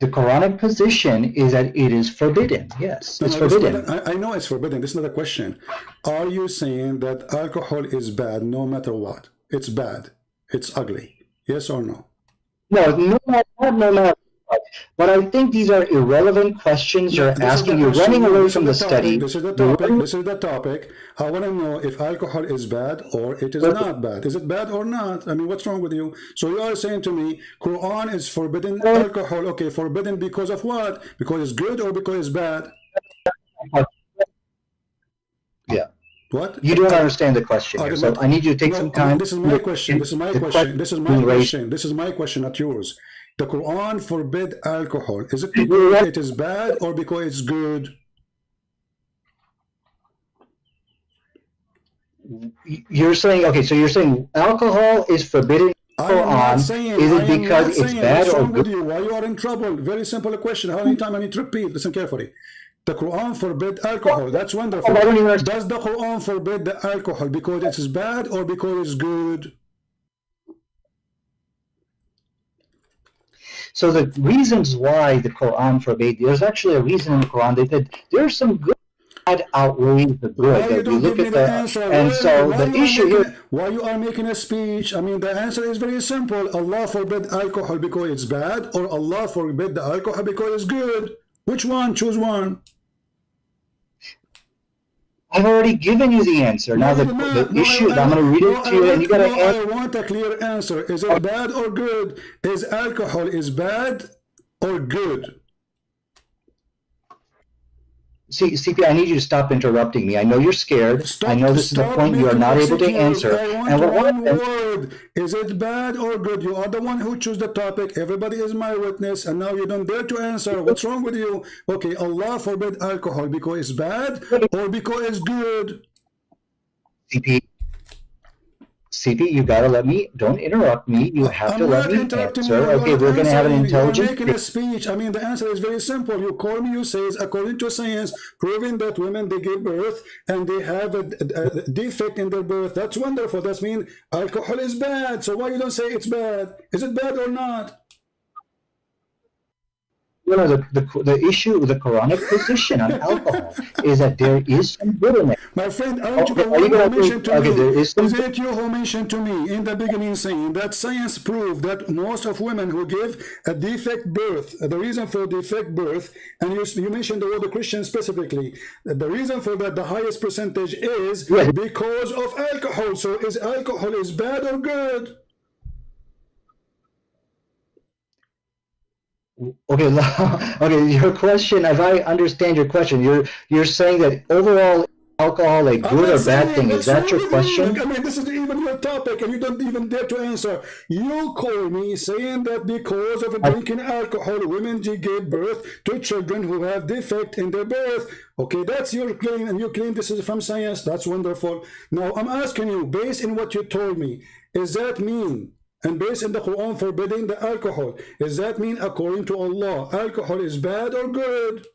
The Quranic position is that it is forbidden. Yes, it's forbidden. I know it's forbidden. This is not a question. Are you saying that alcohol is bad no matter what? It's bad. It's ugly. Yes or no? No matter what. But I think these are irrelevant questions you're asking. You're running away from the study. This is the topic. This is the topic. I want to know if alcohol is bad or it is not bad. Is it bad or not? I mean, what's wrong with you? So you are saying to me, Quran is forbidden alcohol. Okay, forbidden because of what? Because it's good or because it's bad? Yeah. What? You don't understand the question here, so I need you to take some time. This is my question. This is my question. This is my question. This is my question, not yours. The Quran forbid alcohol. Is it because it is bad or because it's good? You're saying, okay, so you're saying alcohol is forbidden in the Quran. Is it because it's bad or good? Why you are in trouble? Very simple question. How many times I need to repeat? Listen carefully. The Quran forbid alcohol. That's wonderful. Does the Quran forbid the alcohol because it is bad or because it's good? So the reasons why the Quran forbade, there's actually a reason in the Quran. They said there's some good outweighs the good. Why you don't give me the answer? And so the issue here. Why you are making a speech? I mean, the answer is very simple. Allah forbid alcohol because it's bad, or Allah forbid the alcohol because it's good. Which one? Choose one. I've already given you the answer. Now the issue, I'm going to read it to you, and you got to answer. I want a clear answer. Is it bad or good? Is alcohol is bad or good? See, CP, I need you to stop interrupting me. I know you're scared. I know this is the point you are not able to answer. And one word. Is it bad or good? You are the one who chose the topic. Everybody is my witness, and now you don't dare to answer. What's wrong with you? Okay, Allah forbid alcohol because it's bad or because it's good? CP, you gotta let me, don't interrupt me. You have to let me answer. Okay, we're gonna have an intelligent. You're making a speech. I mean, the answer is very simple. You call me, you say, according to science, proving that women, they give birth and they have a defect in their birth. That's wonderful. That means alcohol is bad. So why you don't say it's bad? Is it bad or not? You know, the issue with the Quranic position on alcohol is that there is some good in it. My friend, aren't you the one who mentioned to me? Is it you who mentioned to me in the beginning saying that science proved that most of women who give a defect birth, the reason for defect birth, and you mentioned the word Christian specifically, the reason for that, the highest percentage is because of alcohol. So is alcohol is bad or good? Okay, okay. Your question, if I understand your question, you're saying that overall alcohol a good or bad thing. Is that your question? I mean, this is even your topic, and you don't even dare to answer. You call me saying that because of drinking alcohol, women give birth to children who have defect in their birth. Okay, that's your claim, and you claim this is from science. That's wonderful. Now, I'm asking you, based on what you told me, is that mean? And based on the Quran forbidding the alcohol, does that mean according to Allah, alcohol is bad or good?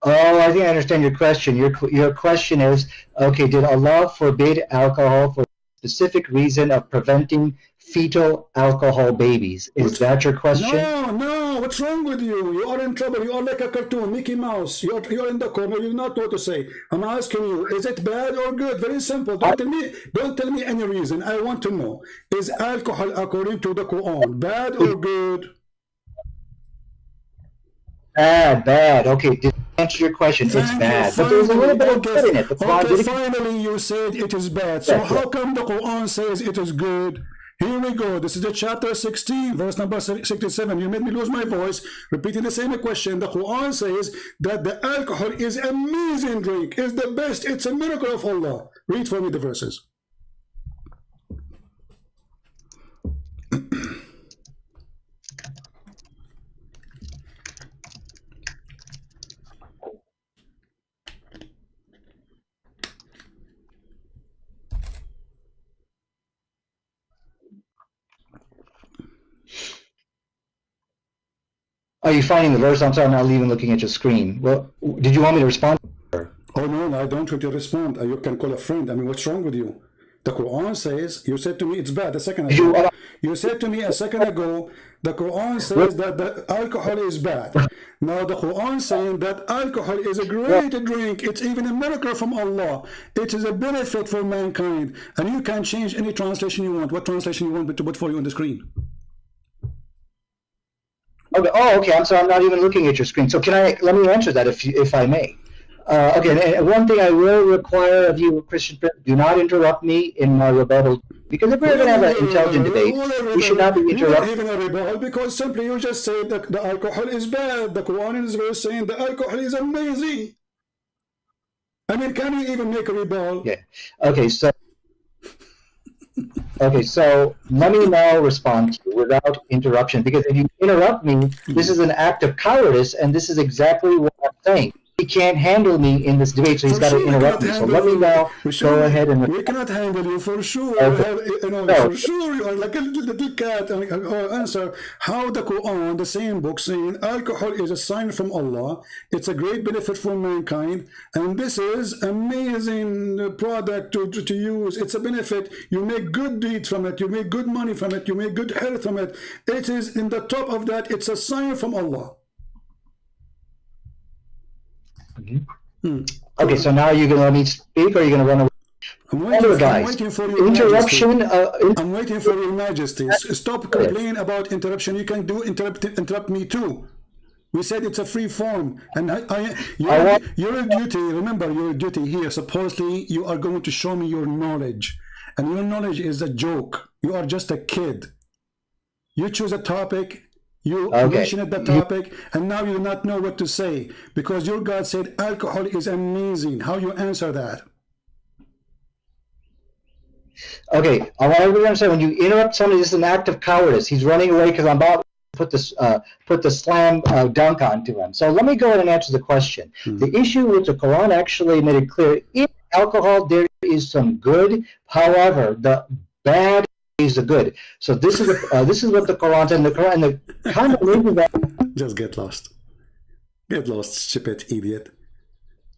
Oh, I think I understand your question. Your question is, okay, did Allah forbid alcohol for specific reason of preventing fetal alcohol babies. Is that your question? No, what's wrong with you? You are in trouble. You are like a cartoon, Mickey Mouse. You're in the corner. You not know what to say. I'm asking you, is it bad or good? Very simple. Don't tell me any reason. I want to know. Is alcohol, according to the Quran, bad or good? Bad. Okay, to answer your question, it's bad. But there's a little bit of good in it. Finally, you said it is bad. So how come the Quran says it is good? Here we go. This is the chapter 16, verse number 67. You made me lose my voice, repeating the same question. The Quran says that the alcohol is amazing drink, is the best. It's a miracle of Allah. Read for me the verses. Are you finding the verse? I'm sorry, I'm not even looking at your screen. Well, did you want me to respond? Oh, no, I don't want you to respond. You can call a friend. I mean, what's wrong with you? The Quran says, you said to me it's bad a second ago. You said to me a second ago, the Quran says that the alcohol is bad. Now the Quran saying that alcohol is a great drink. It's even a miracle from Allah. It is a benefit for mankind. And you can change any translation you want. What translation you want me to put for you on the screen? Okay. Oh, okay. I'm sorry. I'm not even looking at your screen. So let me answer that if I may. Okay. And one thing I will require of you, Christian Prince, do not interrupt me in my rebuttal. Because if we're going to have an intelligent debate, we should not be interrupted. Even a rebuttal, because simply you just said that the alcohol is bad. The Quran is very saying the alcohol is amazing. I mean, can you even make a rebuttal? Yeah. Okay. So let me now respond to you without interruption, because if you interrupt me, this is an act of cowardice, and this is exactly what I'm saying. He can't handle me in this debate, so he's got to interrupt me. So let me now go ahead and... We cannot handle you for sure. For sure, you are like a little cat. Answer how the Quran, the same book, saying alcohol is a sign from Allah. It's a great benefit for mankind, and this is amazing product to use. It's a benefit. You make good deeds from it. You make good money from it. You make good health from it. It is in the top of that. It's a sign from Allah. Okay, so now you're going to let me speak, or are you going to run away? I'm waiting for your interruption. I'm waiting for your majesty. Stop complaining about interruption. You can interrupt me too. We said it's a free form, and your duty. Remember your duty here. Supposedly you are going to show me your knowledge, and your knowledge is a joke. You are just a kid. You choose a topic. You mentioned the topic, and now you do not know what to say because your God said alcohol is amazing. How you answer that? Okay, I want everyone to understand, when you interrupt somebody, this is an act of cowardice. He's running away because I'm about to put the slam dunk onto him. So let me go ahead and answer the question. The issue with the Quran actually made it clear, in alcohol there is some good, however, the bad is the good. So this is what the Quran said. And the kind of reason that just get lost, stupid idiot.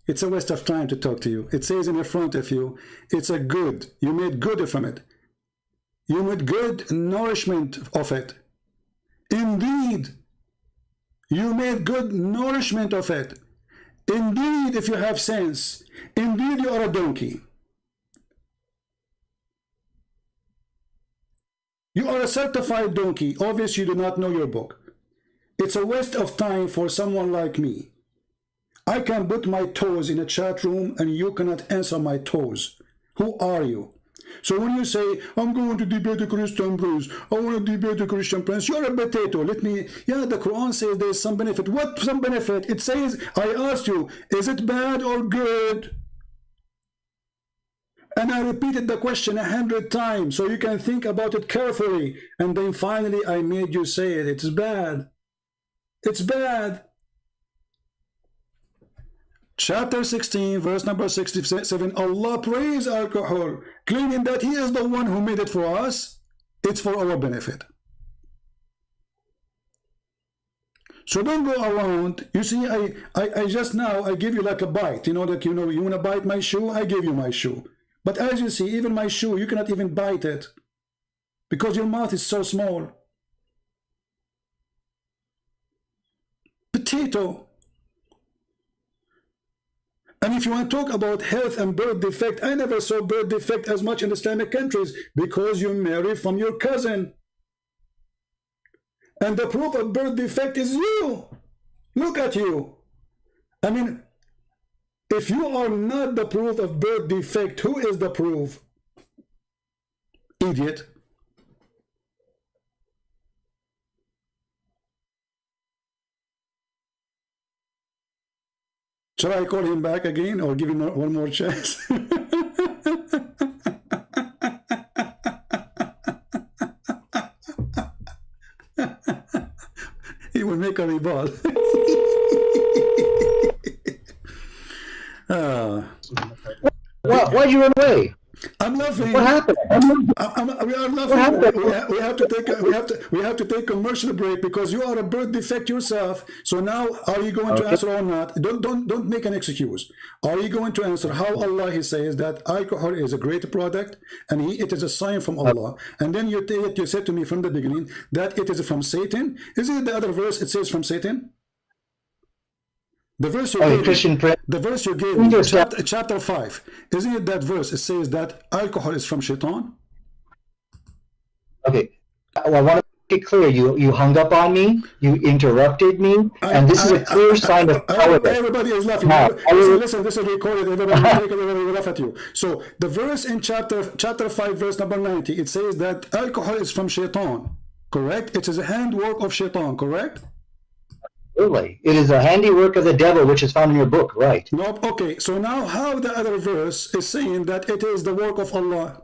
It's a waste of time to talk to you. It says in front of you, it's a good. You made good from it. You made good nourishment of it. Indeed, you made good nourishment of it. Indeed, if you have sense, indeed you are a donkey. You are a certified donkey. Obviously, you do not know your book. It's a waste of time for someone like me. I can put my toes in a chat room and you cannot answer my toes. Who are you? So when you say, I'm going to debate a Christian Prince, I want to debate a Christian Prince, you're a potato. The Quran says there's some benefit. What some benefit? It says, I asked you, is it bad or good? And I repeated the question 100 times so you can think about it carefully. And then finally I made you say it. It's bad. It's bad. Chapter 16, verse number 67, Allah praised alcohol, claiming that He is the one who made it for us. It's for our benefit. So don't go around. You see, I just now, I give you like a bite. You want to bite my shoe? I give you my shoe. But as you see, even my shoe, you cannot even bite it because your mouth is so small. Potato. And if you want to talk about health and birth defect, I never saw birth defect as much in Islamic countries because you marry from your cousin. And the proof of birth defect is you. Look at you. I mean, if you are not the proof of birth defect, who is the proof? Idiot. Shall I call him back again or give him one more chance? He will make a rebuttal. Why'd you run away? I'm laughing. What happened? We are laughing. We have to take commercial break because you are a birth defect yourself. So now, are you going to answer or not? Don't make an excuse. Are you going to answer how Allah He says that alcohol is a great product and it is a sign from Allah? And then you said to me from the beginning that it is from Satan. Is it the other verse? It says from Satan. The verse you gave me, chapter 5, isn't it that verse? It says that alcohol is from Shaitan. Okay, well, I want to make it clear. You hung up on me, you interrupted me, and this is a clear sign of cowardice. Everybody is laughing. Listen, this is recorded. Everybody will laugh at you. So the verse in chapter 5, verse number 90, it says that alcohol is from Shaitan. Correct? It is a handwork of Shaitan. Correct? Absolutely. It is a handiwork of the devil, which is found in your book, right? Nope. Okay, so now how the other verse is saying that it is the work of Allah?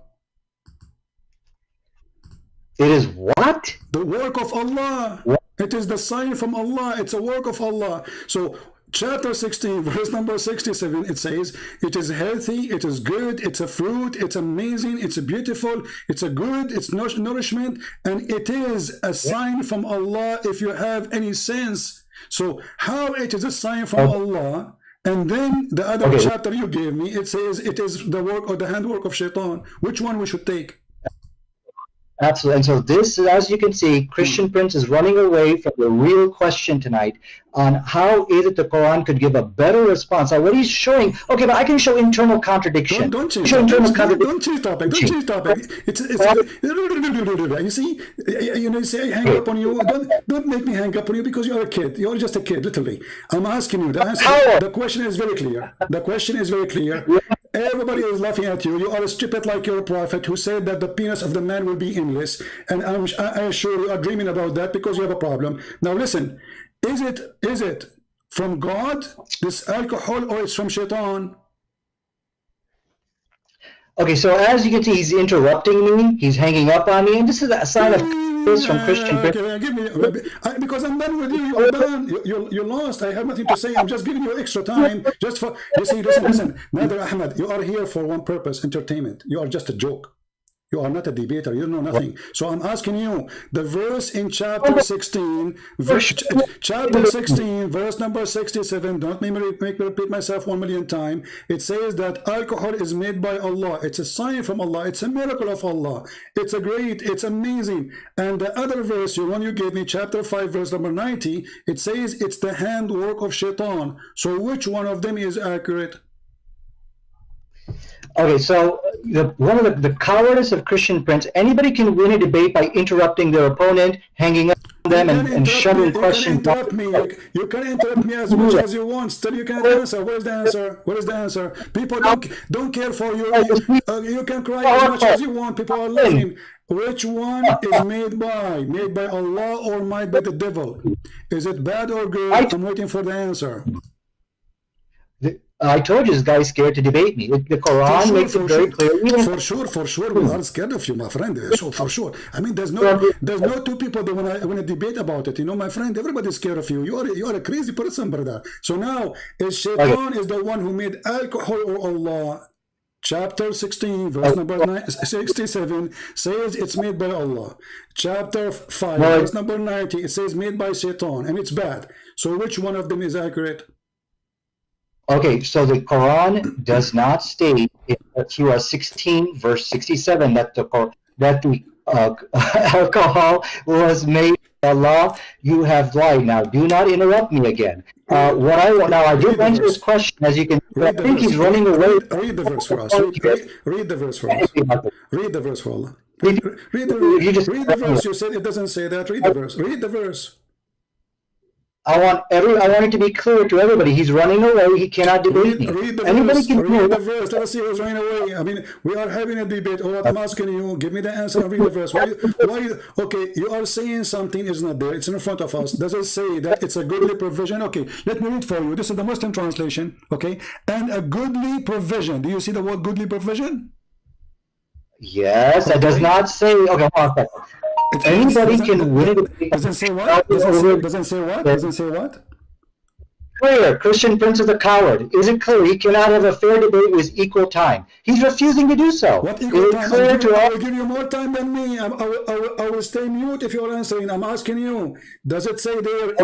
It is what? The work of Allah. What? It is the sign from Allah. It's a work of Allah. So chapter 16, verse number 67, it says, it is healthy, it is good, it's a fruit, it's amazing, it's beautiful, it's a good, it's nourishment, and it is a sign from Allah if you have any sense. So how it is a sign from Allah, and then the other chapter you gave me, it says it is the work or the handwork of Shaitan. Which one we should take? Absolutely. And so this, as you can see, Christian Prince is running away from the real question tonight on how is it the Quran could give a better response. Now, what he's showing, okay, but I can show internal contradiction. Don't change topic. Don't change topic. You see, you say I hang up on you. Don't make me hang up on you because you're a kid. You're just a kid, literally. I'm asking you. The question is very clear. The question is very clear. Everybody is laughing at you. You are stupid like your prophet who said that the penis of the man will be endless. And I assure you are dreaming about that because you have a problem. Now listen, is it from God, this alcohol, or it's from Shaitan? Okay, so as you can see, he's interrupting me. He's hanging up on me. And this is a sign of from Christian Prince. Give me, because I'm done with you. You're done. You lost. I have nothing to say. I'm just giving you extra time. Just for, you see, listen. Nader Ahmed, you are here for one purpose, entertainment. You are just a joke. You are not a debater. You know nothing. So I'm asking you, the verse in chapter 16, verse number 67, don't make me repeat myself 1,000,000 times. It says that alcohol is made by Allah. It's a sign from Allah. It's a miracle of Allah. It's it's amazing. And the other verse, the one you gave me, chapter 5, verse number 90, it says it's the handwork of Shaitan. So which one of them is accurate? Okay, so one of the cowardice of Christian Prince, anybody can win a debate by interrupting their opponent, hanging up on them, and shoving questions. You can interrupt me as much as you want. Still, you can't answer. What is the answer? What is the answer? People don't care for you. You can cry as much as you want. People are laughing. Which one is made by? Made by Allah or made by the devil? Is it bad or good? I'm waiting for the answer. I told you this guy's scared to debate me. The Quran makes it very clear. For sure, we are scared of you, my friend. So for sure. I mean, there's no two people that want to debate about it. You know, my friend, everybody's scared of you. You are a crazy person, brother. So now, is Shaitan is the one who made alcohol or Allah? Chapter 16, verse number 67 says it's made by Allah. Chapter 5, verse number 90, it says made by Shaitan, and it's bad. So which one of them is accurate? Okay, so the Quran does not state in Surah 16, verse 67, that the alcohol was made by Allah. You have lied. Now, do not interrupt me again. What I want now, I did answer his question, as you can. I think he's running away. Read the verse for us. Read the verse for us. Read the verse for Allah. Read the verse. You said it doesn't say that. Read the verse. Read the verse. I want it to be clear to everybody. He's running away. He cannot debate me. Read the Anybody verse. can Read the verse. Let us see who's running away. I mean, we are having a debate. All I'm asking you, give me the answer and read the verse. Okay, you are saying something is not there. It's in front of us. Does it say that it's a goodly provision? Okay, let me read for you. This is the Muslim translation. Okay, and a goodly provision. Do you see the word goodly provision? Yes, that does not say. Okay, hold on a second. Anybody can win it. Doesn't say what? Doesn't say what? Doesn't say what? Clear. Christian Prince is a coward. Is it clear? He cannot have a fair debate with equal time. He's refusing to do so. What equal time? I will give you more time than me. I will stay mute if you're answering. I'm asking you. Does it say there?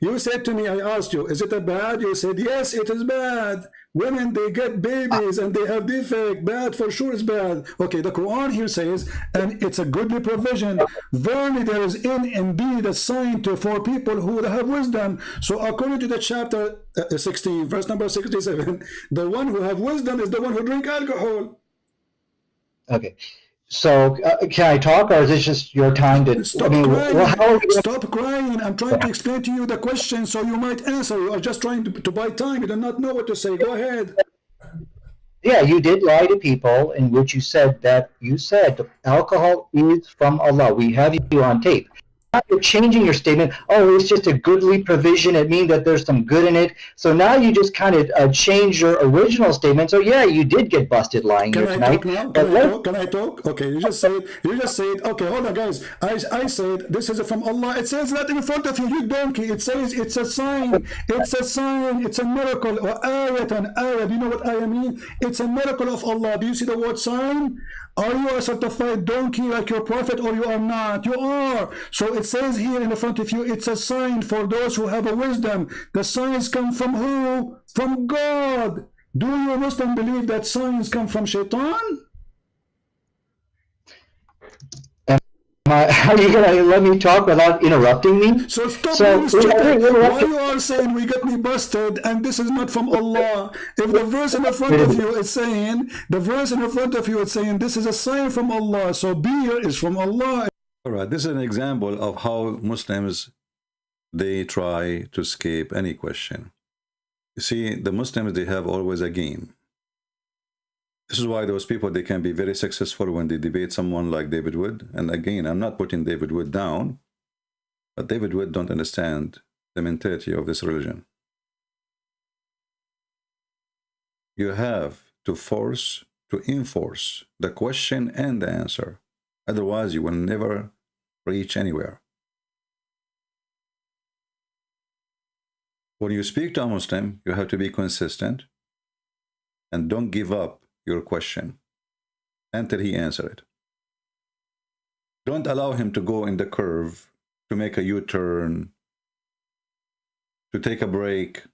You said to me, I asked you, is it a bad? You said, yes, it is bad. Women, they get babies and they have defect. Bad, for sure is bad. Okay, the Quran here says, and it's a goodly provision. Verily there is in indeed a sign for people who have wisdom. So according to the chapter 16, verse number 67, the one who have wisdom is the one who drink alcohol. Okay. So can I talk, or is this just your time to? Stop crying. Stop crying. I'm trying to explain to you the question, so you might answer. You are just trying to buy time. You do not know what to say. Go ahead. Yeah, you did lie to people in which you said alcohol is from Allah. We have you on tape. You're changing your statement. Oh, it's just a goodly provision. It means that there's some good in it. So now you just kind of change your original statement. So yeah, you did get busted lying here tonight. Can I talk? Okay, you just said. Okay, hold on, guys. I said this is from Allah. It says that in front of you, you donkey. It says it's a sign. It's a sign. It's a miracle. Or ayatan, ayah. Do you know what ayah mean? It's a miracle of Allah. Do you see the word sign? Are you a certified donkey like your prophet, or you are not? You are. So it says here in the front of you, it's a sign for those who have a wisdom. The signs come from who? From God. Do you Muslim believe that signs come from Shaitan? Are you going to let me talk without interrupting me? So stop being stupid. Why you are saying we got me busted and this is not from Allah? If the verse in the front of you is saying, this is a sign from Allah, so beer is from Allah. All right, this is an example of how Muslims, they try to escape any question. You see, the Muslims, they have always a game. This is why those people, they can be very successful when they debate someone like David Wood. And again, I'm not putting David Wood down, but David Wood don't understand the mentality of this religion. You have to enforce the question and the answer. Otherwise, you will never reach anywhere. When you speak to a Muslim, you have to be consistent and don't give up your question until he answers it. Don't allow him to go in the curve, to make a U-turn, to take a break.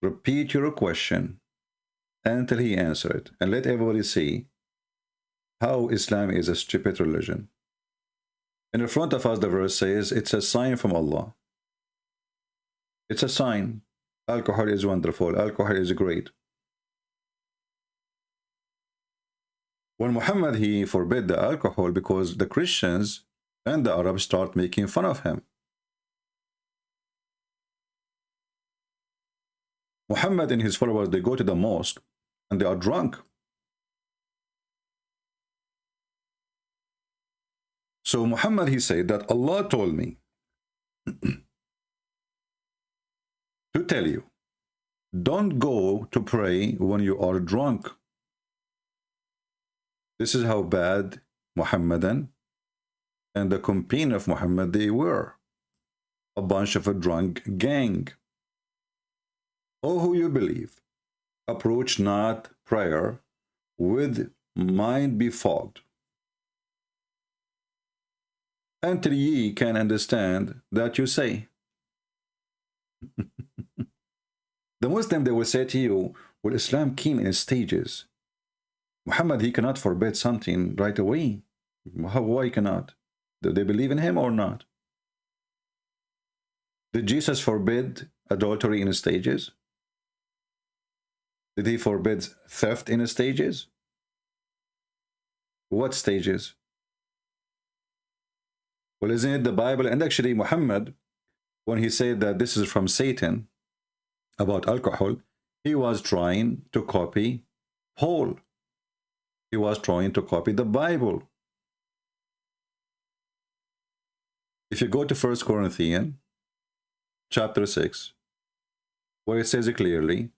Repeat your question until he answers it, and let everybody see how Islam is a stupid religion. In front of us, the verse says, it's a sign from Allah. It's a sign. Alcohol is wonderful. Alcohol is great. When Muhammad, he forbid the alcohol because the Christians and the Arabs start making fun of him. Muhammad and his followers, they go to the mosque and they are drunk. So Muhammad, he said that Allah told me to tell you, don't go to pray when you are drunk. This is how bad Muhammadan and the companion of Muhammad they were. A bunch of a drunk gang. Oh, who you believe, approach not prayer with mind befogged, until ye can understand that you say. The Muslim, they will say to you, well, Islam came in stages. Muhammad, he cannot forbid something right away. Why cannot? Do they believe in him or not? Did Jesus forbid adultery in stages? Did he forbid theft in stages? What stages? Well, isn't it the Bible? And actually, Muhammad, when he said that this is from Satan about alcohol, he was trying to copy Paul. He was trying to copy the Bible. If you go to 1 Corinthians chapter 6, where it says it clearly,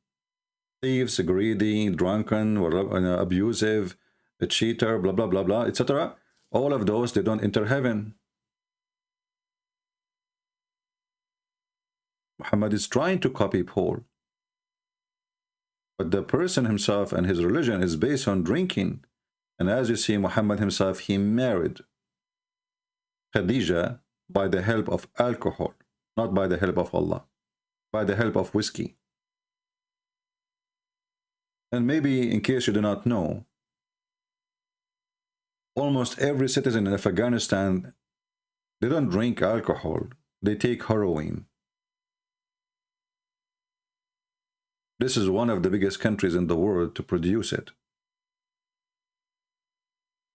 thieves, greedy, drunken, abusive, a cheater, blah, blah, blah, blah, etc. All of those, they don't enter heaven. Muhammad is trying to copy Paul. But the person himself and his religion is based on drinking. And as you see, Muhammad himself, he married Khadija by the help of alcohol, not by the help of Allah, by the help of whiskey. And maybe in case you do not know, almost every citizen of Afghanistan, they don't drink alcohol, they take heroin. This is one of the biggest countries in the world to produce it.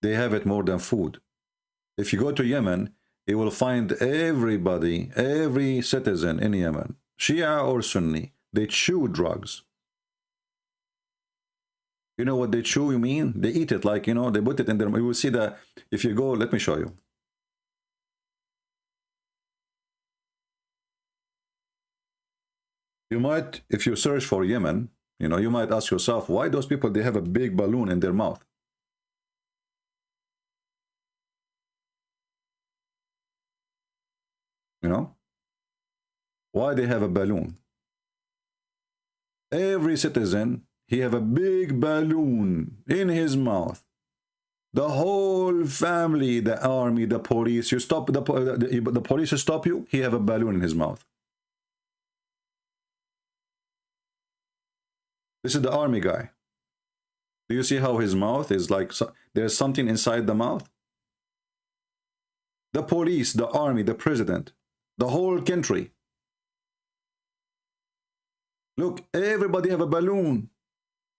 They have it more than food. If you go to Yemen, you will find everybody, every citizen in Yemen, Shia or Sunni, they chew drugs. You know what they chew, you mean? They eat it like, you know, they put it in their... You will see that if you go, let me show you. You might, if you search for Yemen, you know, you might ask yourself, why those people, they have a big balloon in their mouth? You know? Why they have a balloon? Every citizen, he have a big balloon in his mouth. The whole family, the army, the police, you stop, the police stop you, he have a balloon in his mouth. This is the army guy. Do you see how his mouth is like, there's something inside the mouth? The police, the army, the president, the whole country. Look, everybody have a balloon.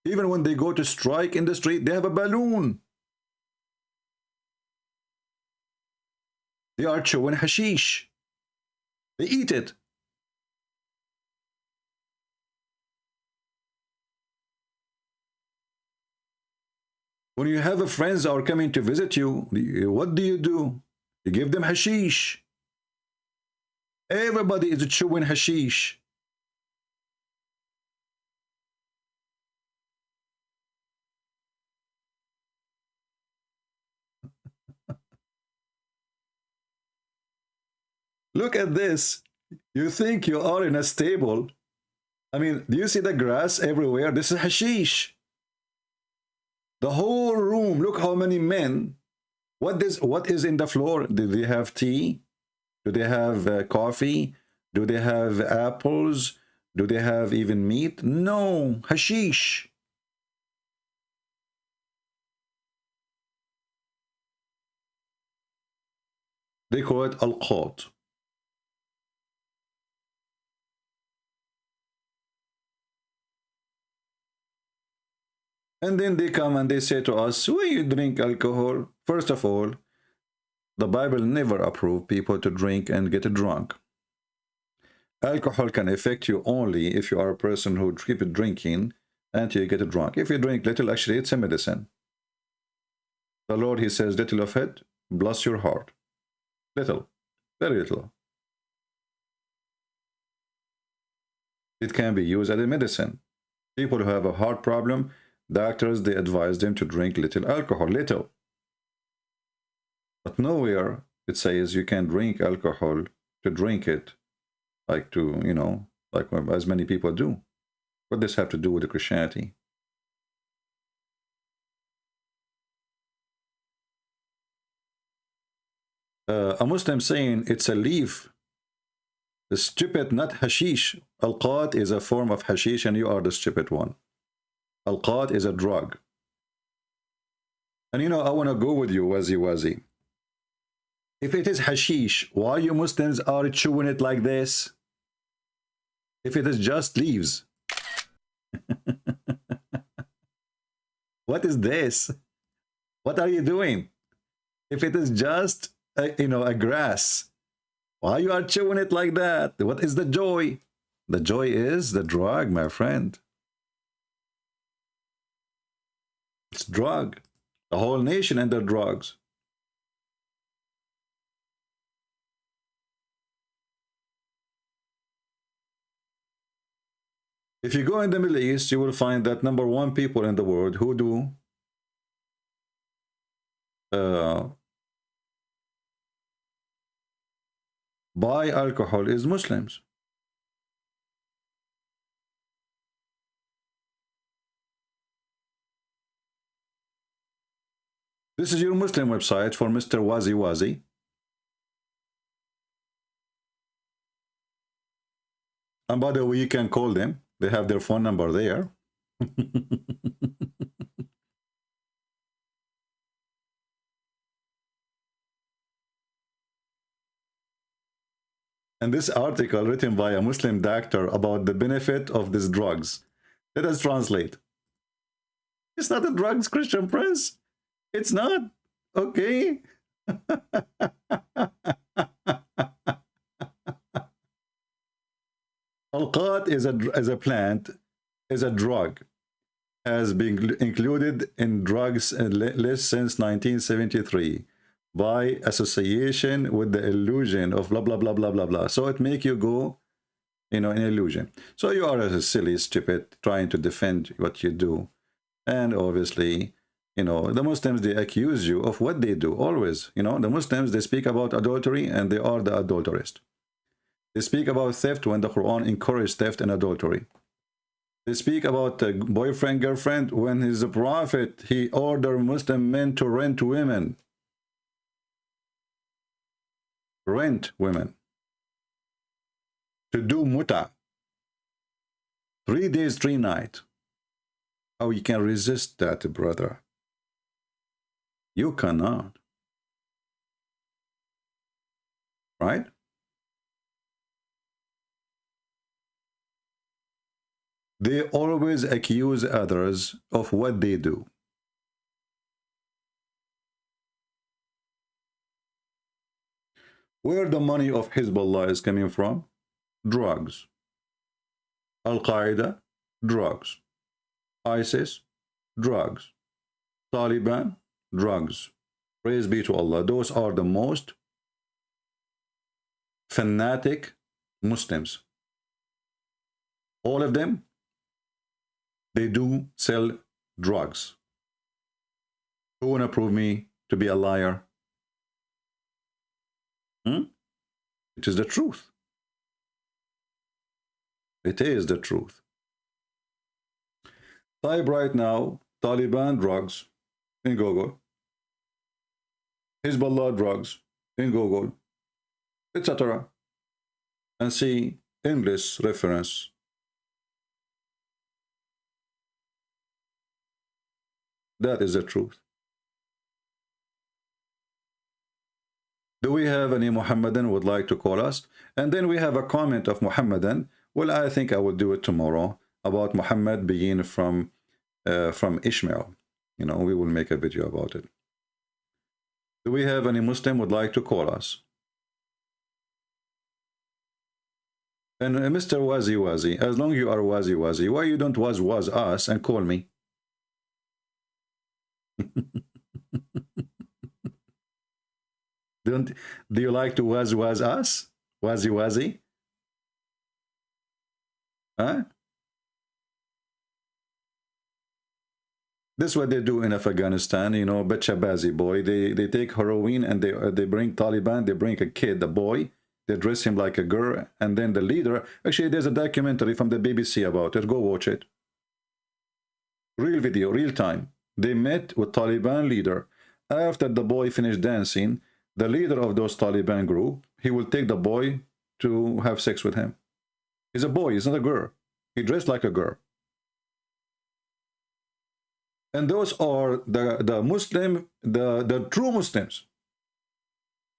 Even when they go to strike in the street, they have a balloon. They are chewing hashish. They eat it. When you have a friends are coming to visit you, what do? You give them hashish. Everybody is chewing hashish. Look at this. You think you are in a stable. I mean, do you see the grass everywhere? This is hashish. The whole room, look how many men. What is in the floor? Do they have tea? Do they have coffee? Do they have apples? Do they have even meat? No, hashish. They call it al-qat. And then they come and they say to us, when you drink alcohol, first of all, the Bible never approved people to drink and get drunk. Alcohol can affect you only if you are a person who keeps drinking until you get drunk. If you drink little, actually, it's a medicine. The Lord, he says, little of it, bless your heart. Little, very little. It can be used as a medicine. People who have a heart problem, doctors, they advise them to drink little alcohol, little. But nowhere it says you can drink alcohol to drink it, like to, you know, like as many people do. What does this have to do with the Christianity? A Muslim saying it's a leaf, Stupid, not hashish. Al-qat is a form of hashish and you are the stupid one. Al-qat is a drug. And you know, I want to go with you, Wazi. If it is hashish, why you Muslims are chewing it like this? If it is just leaves. What is this? What are you doing? If it is just, a grass, why you are chewing it like that? What is the joy? The joy is the drug, my friend. It's drug. The whole nation and their drugs. If you go in the Middle East, you will find that #1 people in the world who do buy alcohol is Muslims. This is your Muslim website for Mr. Wazi. And by the way, you can call them. They have their phone number there. And this article written by a Muslim doctor about the benefit of these drugs. Let us translate. It's not a drugs, Christian Prince. It's not. Okay. Al-qat is a plant, is a drug, has been included in drugs list since 1973 by association with the illusion of blah blah blah blah blah blah. So it make you go, in illusion. So you are a silly, stupid, trying to defend what you do, and obviously, the Muslims, they accuse you of what they do always. The Muslims, they speak about adultery and they are the adulterist. They speak about theft when the Quran encouraged theft and adultery. They speak about boyfriend, girlfriend when he's a prophet. He ordered Muslim men to rent women. Rent women. To do muta. 3 days, 3 nights. How you can resist that, brother? You cannot. Right? They always accuse others of what they do. Where the money of Hezbollah is coming from? Drugs. Al-Qaeda? Drugs. ISIS? Drugs. Taliban? Drugs. Praise be to Allah. Those are the most fanatic Muslims. All of them, they do sell drugs. Who want to prove me to be a liar? It is the truth. It is the truth. Type right now, Taliban drugs in Google. Hezbollah drugs in Google, etc. And see endless reference. That is the truth. Do we have any Muhammadan who would like to call us? And then we have a comment of Muhammadan. Well, I think I will do it tomorrow about Muhammad being from Ishmael. We will make a video about it. Do we have any Muslim who would like to call us? And Mr. Wazi, as long as you are Wazi, why you don't was us and call me? Do you like to was us? Wazi? Huh? This is what they do in Afghanistan, Bachabazi boy. They take heroin and they bring Taliban, they bring a kid, a boy, they dress him like a girl, and then the leader, actually there's a documentary from the BBC about it, go watch it. Real video, real time. They met with Taliban leader. After the boy finished dancing, the leader of those Taliban group, he will take the boy to have sex with him. He's a boy, he's not a girl. He dressed like a girl. And those are the Muslim, the true Muslims.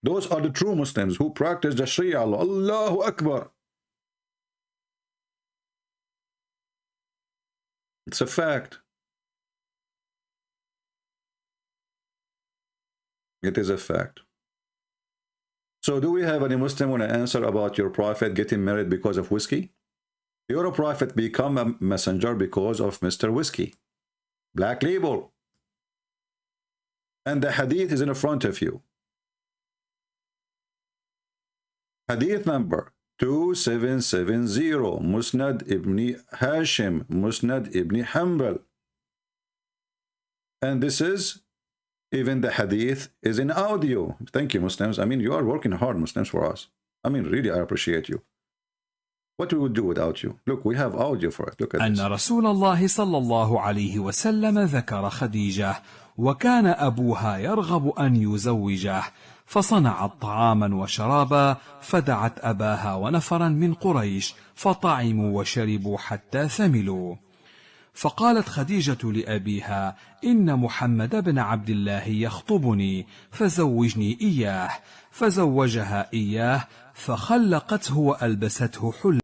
Those are the true Muslims who practice the Sharia law. Allahu Akbar. It's a fact. It is a fact. So do we have any Muslim want to answer about your prophet getting married because of whiskey? Your prophet become a messenger because of Mr. Whiskey. Black label. And the hadith is in front of you. Hadith number 2770, Musnad ibn Hashim, Musnad ibn Hanbal. And this is, even the hadith is in audio. Thank you, Muslims. I mean, you are working hard, Muslims, for us. I mean, really, I appreciate you. What we would do without you? Look, we have audio for it. Look at this. أن رسول الله صلى الله عليه وسلم ذكر خديجة وكان أبوها يرغب أن يزوجه فصنعت طعاما وشرابا فدعت أباها ونفرا من قريش فطعموا وشربوا حتى ثملوا فقالت خديجة لأبيها إن محمد بن عبد الله يخطبني فزوجني إياه فزوجها إياه فخلقته وألبسته حلة.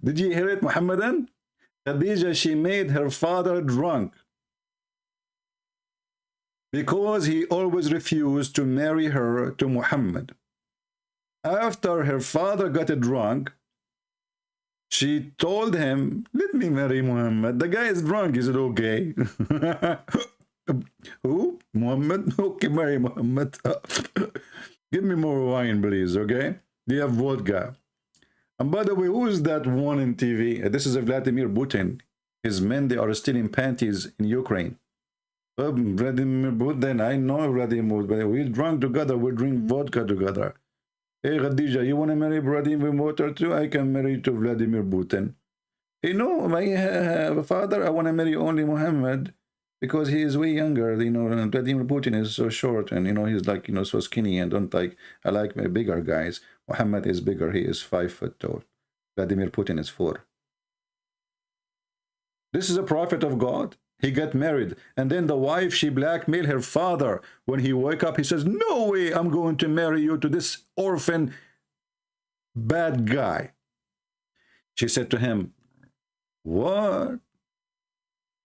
Did you hear it, Muhammadan? Khadija, she made her father drunk because he always refused to marry her to Muhammad. After her father got drunk, she told him, let me marry Muhammad. The guy is drunk. He said, okay. Who? Muhammad? Okay, marry Muhammad. Give me more wine, please, okay? Do you have vodka? And by the way, who is that one in TV? This is Vladimir Putin. His men, they are stealing panties in Ukraine. Vladimir Putin, I know Vladimir Putin. We drunk together, we drink vodka together. Hey, Khadija, you want to marry Vladimir Putin too? I can marry to Vladimir Putin. You know, my father, I want to marry only Muhammad because he is way younger. You know, Vladimir Putin is so short and, you know, he's like, you know, so skinny and don't like, I like bigger guys. Muhammad is bigger. He is 5 foot tall. Vladimir Putin is 4. This is a prophet of God. He got married. And then the wife, she blackmailed her father. When he woke up, he says, no way I'm going to marry you to this orphan bad guy. She said to him, what?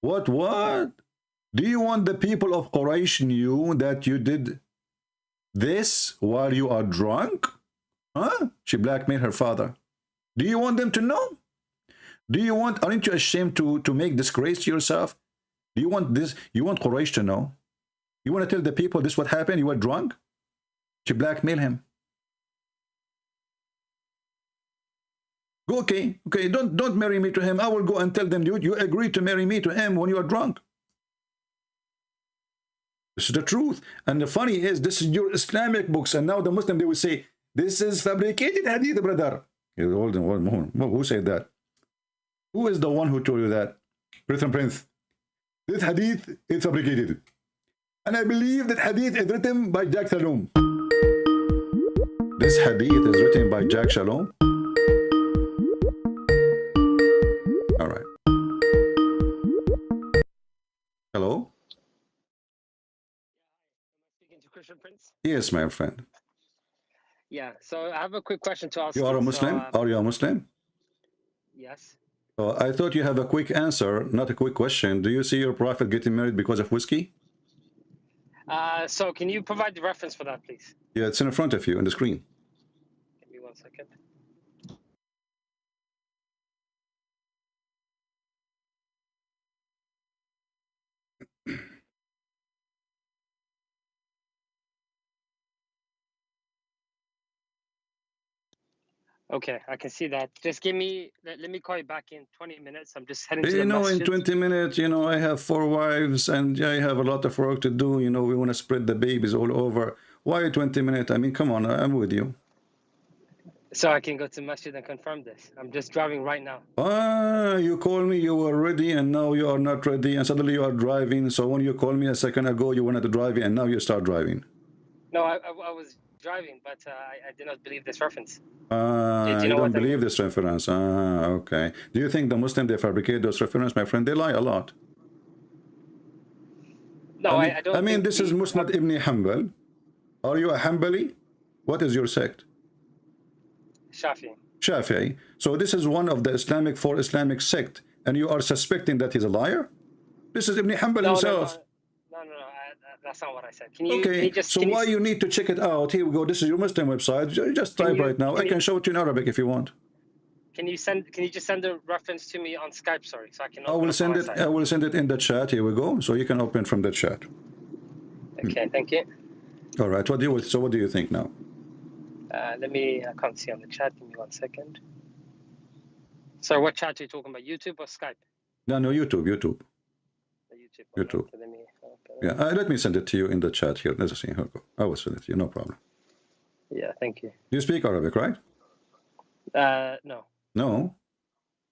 What? Do you want the people of Quraysh knew that you did this while you are drunk? Huh? She blackmailed her father. Do you want them to know? Do you want, aren't you ashamed to make disgrace to yourself? Do you want this? You want Quraysh to know? You want to tell the people this what happened? You were drunk? She blackmailed him. Go, okay, don't marry me to him. I will go and tell them you agreed to marry me to him when you are drunk. This is the truth. And the funny is, this is your Islamic books, and now the Muslim, they will say, this is fabricated hadith, brother. Who said that? Who is the one who told you that? Prince. This hadith is fabricated. And I believe that hadith is written by Jack Shalom. This hadith is written by Jack Shalom. All right. Hello? Speaking to Christian Prince? Yes, my friend. Yeah, so I have a quick question to ask. You are a Muslim? Are you a Muslim? Yes. I thought you have a quick answer, not a quick question. Do you see your prophet getting married because of whiskey? So can you provide the reference for that, please? Yeah, it's in front of you on the screen. Give me 1 second. Okay, I can see that. Just give me, let me call you back in 20 minutes. I'm just heading to the masjid. In 20 minutes, I have 4 wives and I have a lot of work to do. We want to spread the babies all over. Why 20 minutes? I mean, come on, I'm with you. So I can go to masjid and confirm this. I'm just driving right now. You call me, you were ready and now you are not ready and suddenly you are driving. So when you called me a second ago, you wanted to drive and now you start driving. No, I was driving, but I did not believe this reference. You don't believe this reference. Okay. Do you think the Muslim, they fabricate those references, my friend? They lie a lot. No, I don't. I mean, this is Musnad ibn Hanbal. Are you a Hanbali? What is your sect? Shafi'i. Shafi'i. So this is one of the four Islamic sect, and you are suspecting that he's a liar? This is Ibn Hanbal himself. No, that's not what I said. Can you, okay, so why you need to check it out? Here we go. This is your Muslim website. Just type right now. I can show it to you in Arabic if you want. Can you just send the reference to me on Skype? Sorry, so I can. I will send it. I will send it in the chat. Here we go. So you can open from the chat. Okay, thank you. All right. What do you think now? Let me. I can't see on the chat. Give me 1 second. So what chat are you talking about? YouTube or Skype? No, YouTube. YouTube. YouTube. Yeah, let me send it to you in the chat here. Let's see. Here we go. I will send it to you. No problem. Yeah, thank you. You speak Arabic, right? No. No?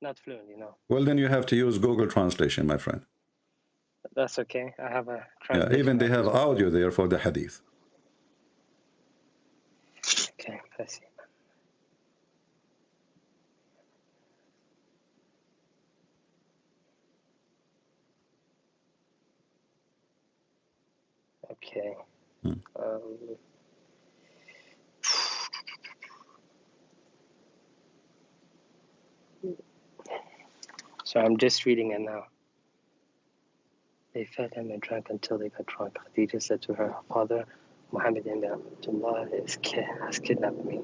Not fluently, no. Well, then you have to use Google Translation, my friend. That's okay. I have a translation. Yeah, even they have audio there for the hadith. Okay, let's see. Okay. So I'm just reading it now. They fed him and drank until they got drunk. Khadija said to her father, Muhammad ibn Abdullah has kidnapped me.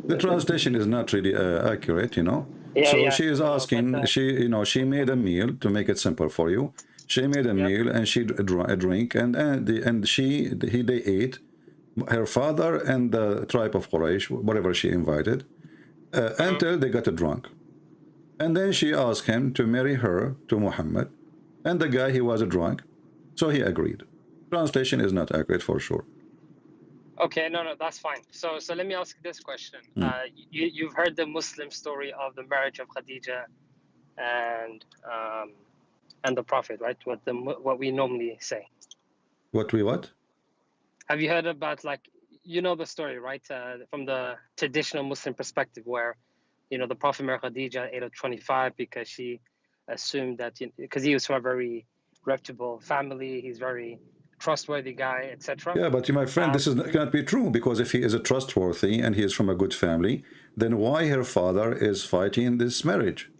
The translation is not really accurate, you know. Yeah, so yeah. she is asking, she made a meal to make it simple for you. She made a meal and she drink and they ate. Her father and the tribe of Quraysh, whatever she invited, until they got drunk. And then she asked him to marry her to Muhammad. And the guy, he was drunk, so he agreed. Translation is not accurate for sure. Okay, no, that's fine. So let me ask this question. You've heard the Muslim story of the marriage of Khadija and the Prophet, right? What we normally say. What? Have you heard about, like, the story, right? From the traditional Muslim perspective, where the Prophet married Khadija at the age of 25 because she assumed that because he was from a very reputable family, he's very trustworthy guy, etc. Yeah, but my friend, this cannot be true, because if he is a trustworthy and he is from a good family, then why her father is fighting this marriage?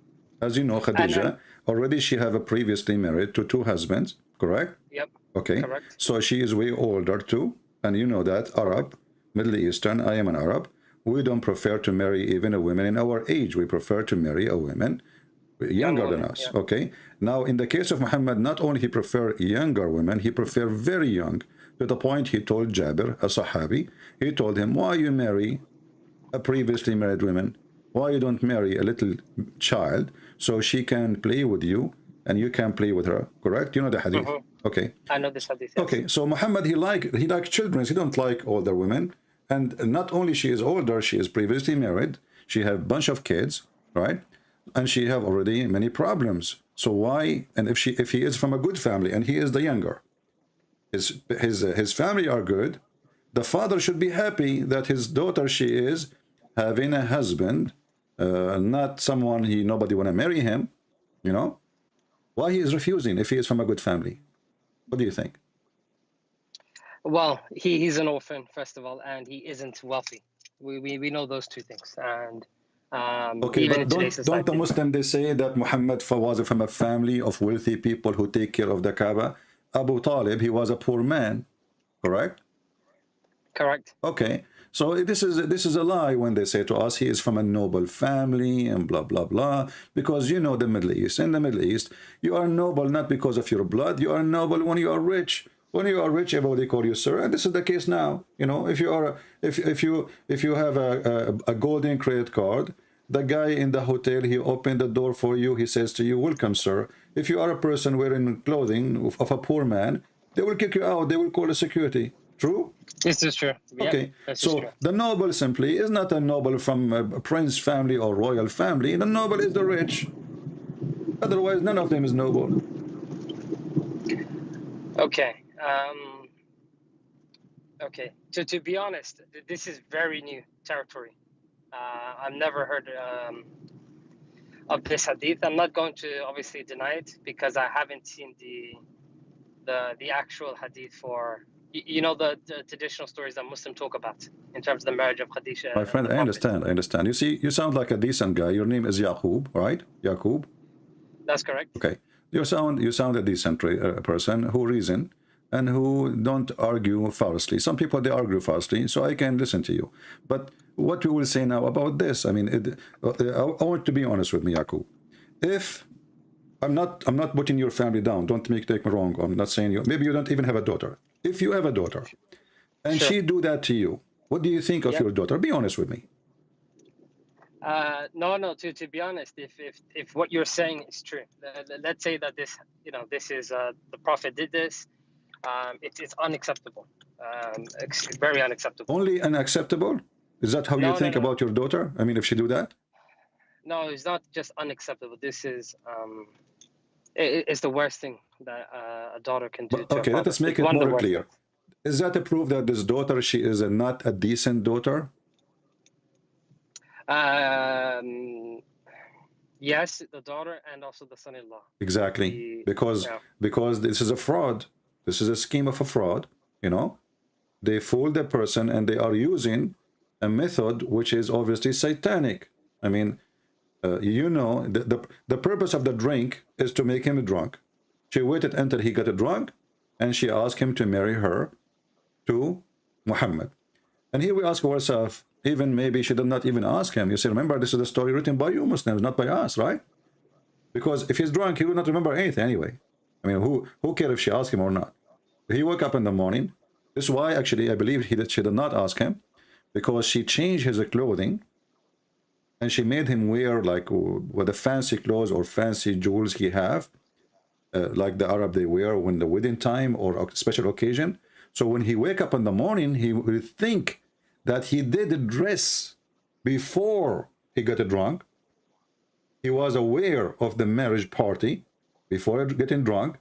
As you know, Khadija, already she have a previously married to 2 husbands, correct? Yep. Okay. Correct. So she is way older too, and you know that Arab, Middle Eastern, I am an Arab. We don't prefer to marry even a woman in our age. We prefer to marry a woman younger than us. Yeah. Okay. Now, in the case of Muhammad, not only he prefer younger women, he prefer very young, to the point he told Jabir, a Sahabi, he told him, why you marry a previously married woman? Why you don't marry a little child so she can play with you and you can play with her? Correct? You know the hadith. Okay. I know this hadith. Yes. Okay. So Muhammad, he like children. He don't like older women. And not only she is older, she is previously married. She have a bunch of kids, right? And she have already many problems. So why? And if he is from a good family and he is the younger, his family are good, the father should be happy that his daughter, she is having a husband, not someone nobody want to marry him, Why he is refusing if he is from a good family? What do you think? Well, he's an orphan, first of all, and he isn't wealthy. We know those two things. And okay, but don't the Muslims, they say that Muhammad was from a family of wealthy people who take care of the Kaaba? Abu Talib, he was a poor man, correct? Correct. Okay, so this is a lie when they say to us he is from a noble family and blah blah blah, because the Middle East. In the Middle East, you are noble not because of your blood. You are noble when you are rich. When you are rich, everybody call you sir, and this is the case now. If you have a golden credit card, the guy in the hotel, he opened the door for you. He says to you, "Welcome, sir." If you are a person wearing clothing of a poor man, they will kick you out. They will call the security. True? This is true. Okay, yep, so true. The noble simply is not a noble from a prince family or royal family. The noble is the rich. Otherwise, none of them is noble. Okay. Okay. To be honest, this is very new territory. I've never heard of this hadith. I'm not going to obviously deny it because I haven't seen the actual hadith for the traditional stories that Muslims talk about in terms of the marriage of Khadija. My friend, I understand. You see, you sound like a decent guy. Your name is Yaqub, right? Yaqub? That's correct. Okay. You sound a decent person who reason and who don't argue falsely. Some people, they argue falsely, so I can listen to you. But what we will say now about this, I mean, I want to be honest with me, Yaqub. If I'm not putting your family down, don't take me wrong. I'm not saying you, maybe you don't even have a daughter. If you have a daughter and Sure. she do that to you, what do you think of your daughter? Be honest with me. No. To be honest, if what you're saying is true, let's say that this is the Prophet did this, it's unacceptable. It's very unacceptable. Only unacceptable? Is that how you think about your daughter? I mean, if she do that? No, it's not just unacceptable. This is it's the worst thing that a daughter can do. But, okay, let us make it more clear. Is that a proof that this daughter, she is not a decent daughter? Yes, the daughter and also the son-in-law. Exactly, because this is a fraud. This is a scheme of a fraud. You know, they fool the person and they are using a method which is obviously satanic. I mean, the purpose of the drink is to make him drunk. She waited until he got drunk, and she asked him to marry her to Muhammad. And here we ask ourselves, even maybe she did not even ask him. You see, remember, this is a story written by you Muslims, not by us, right? Because if he's drunk, he will not remember anything anyway. I mean, who cares if she asked him or not? He woke up in the morning. This is why, actually, I believe she did not ask him, because she changed his clothing, and she made him wear like with the fancy clothes or fancy jewels he have, like the Arab they wear when the wedding time or a special occasion. So when he wake up in the morning, he will think that he did dress before he got drunk. He was aware of the marriage party before getting drunk.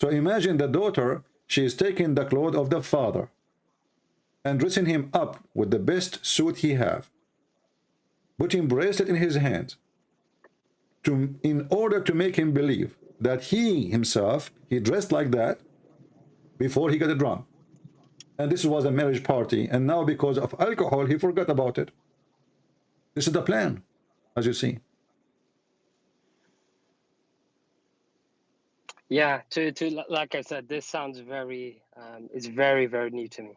So imagine the daughter, she is taking the clothes of the father and dressing him up with the best suit he have, putting bracelet in his hand, in order to make him believe that he himself, he dressed like that before he got drunk. And this was a marriage party, and now because of alcohol, he forgot about it. This is the plan, as you see. Yeah, to like I said, this sounds very, it's very, very new to me.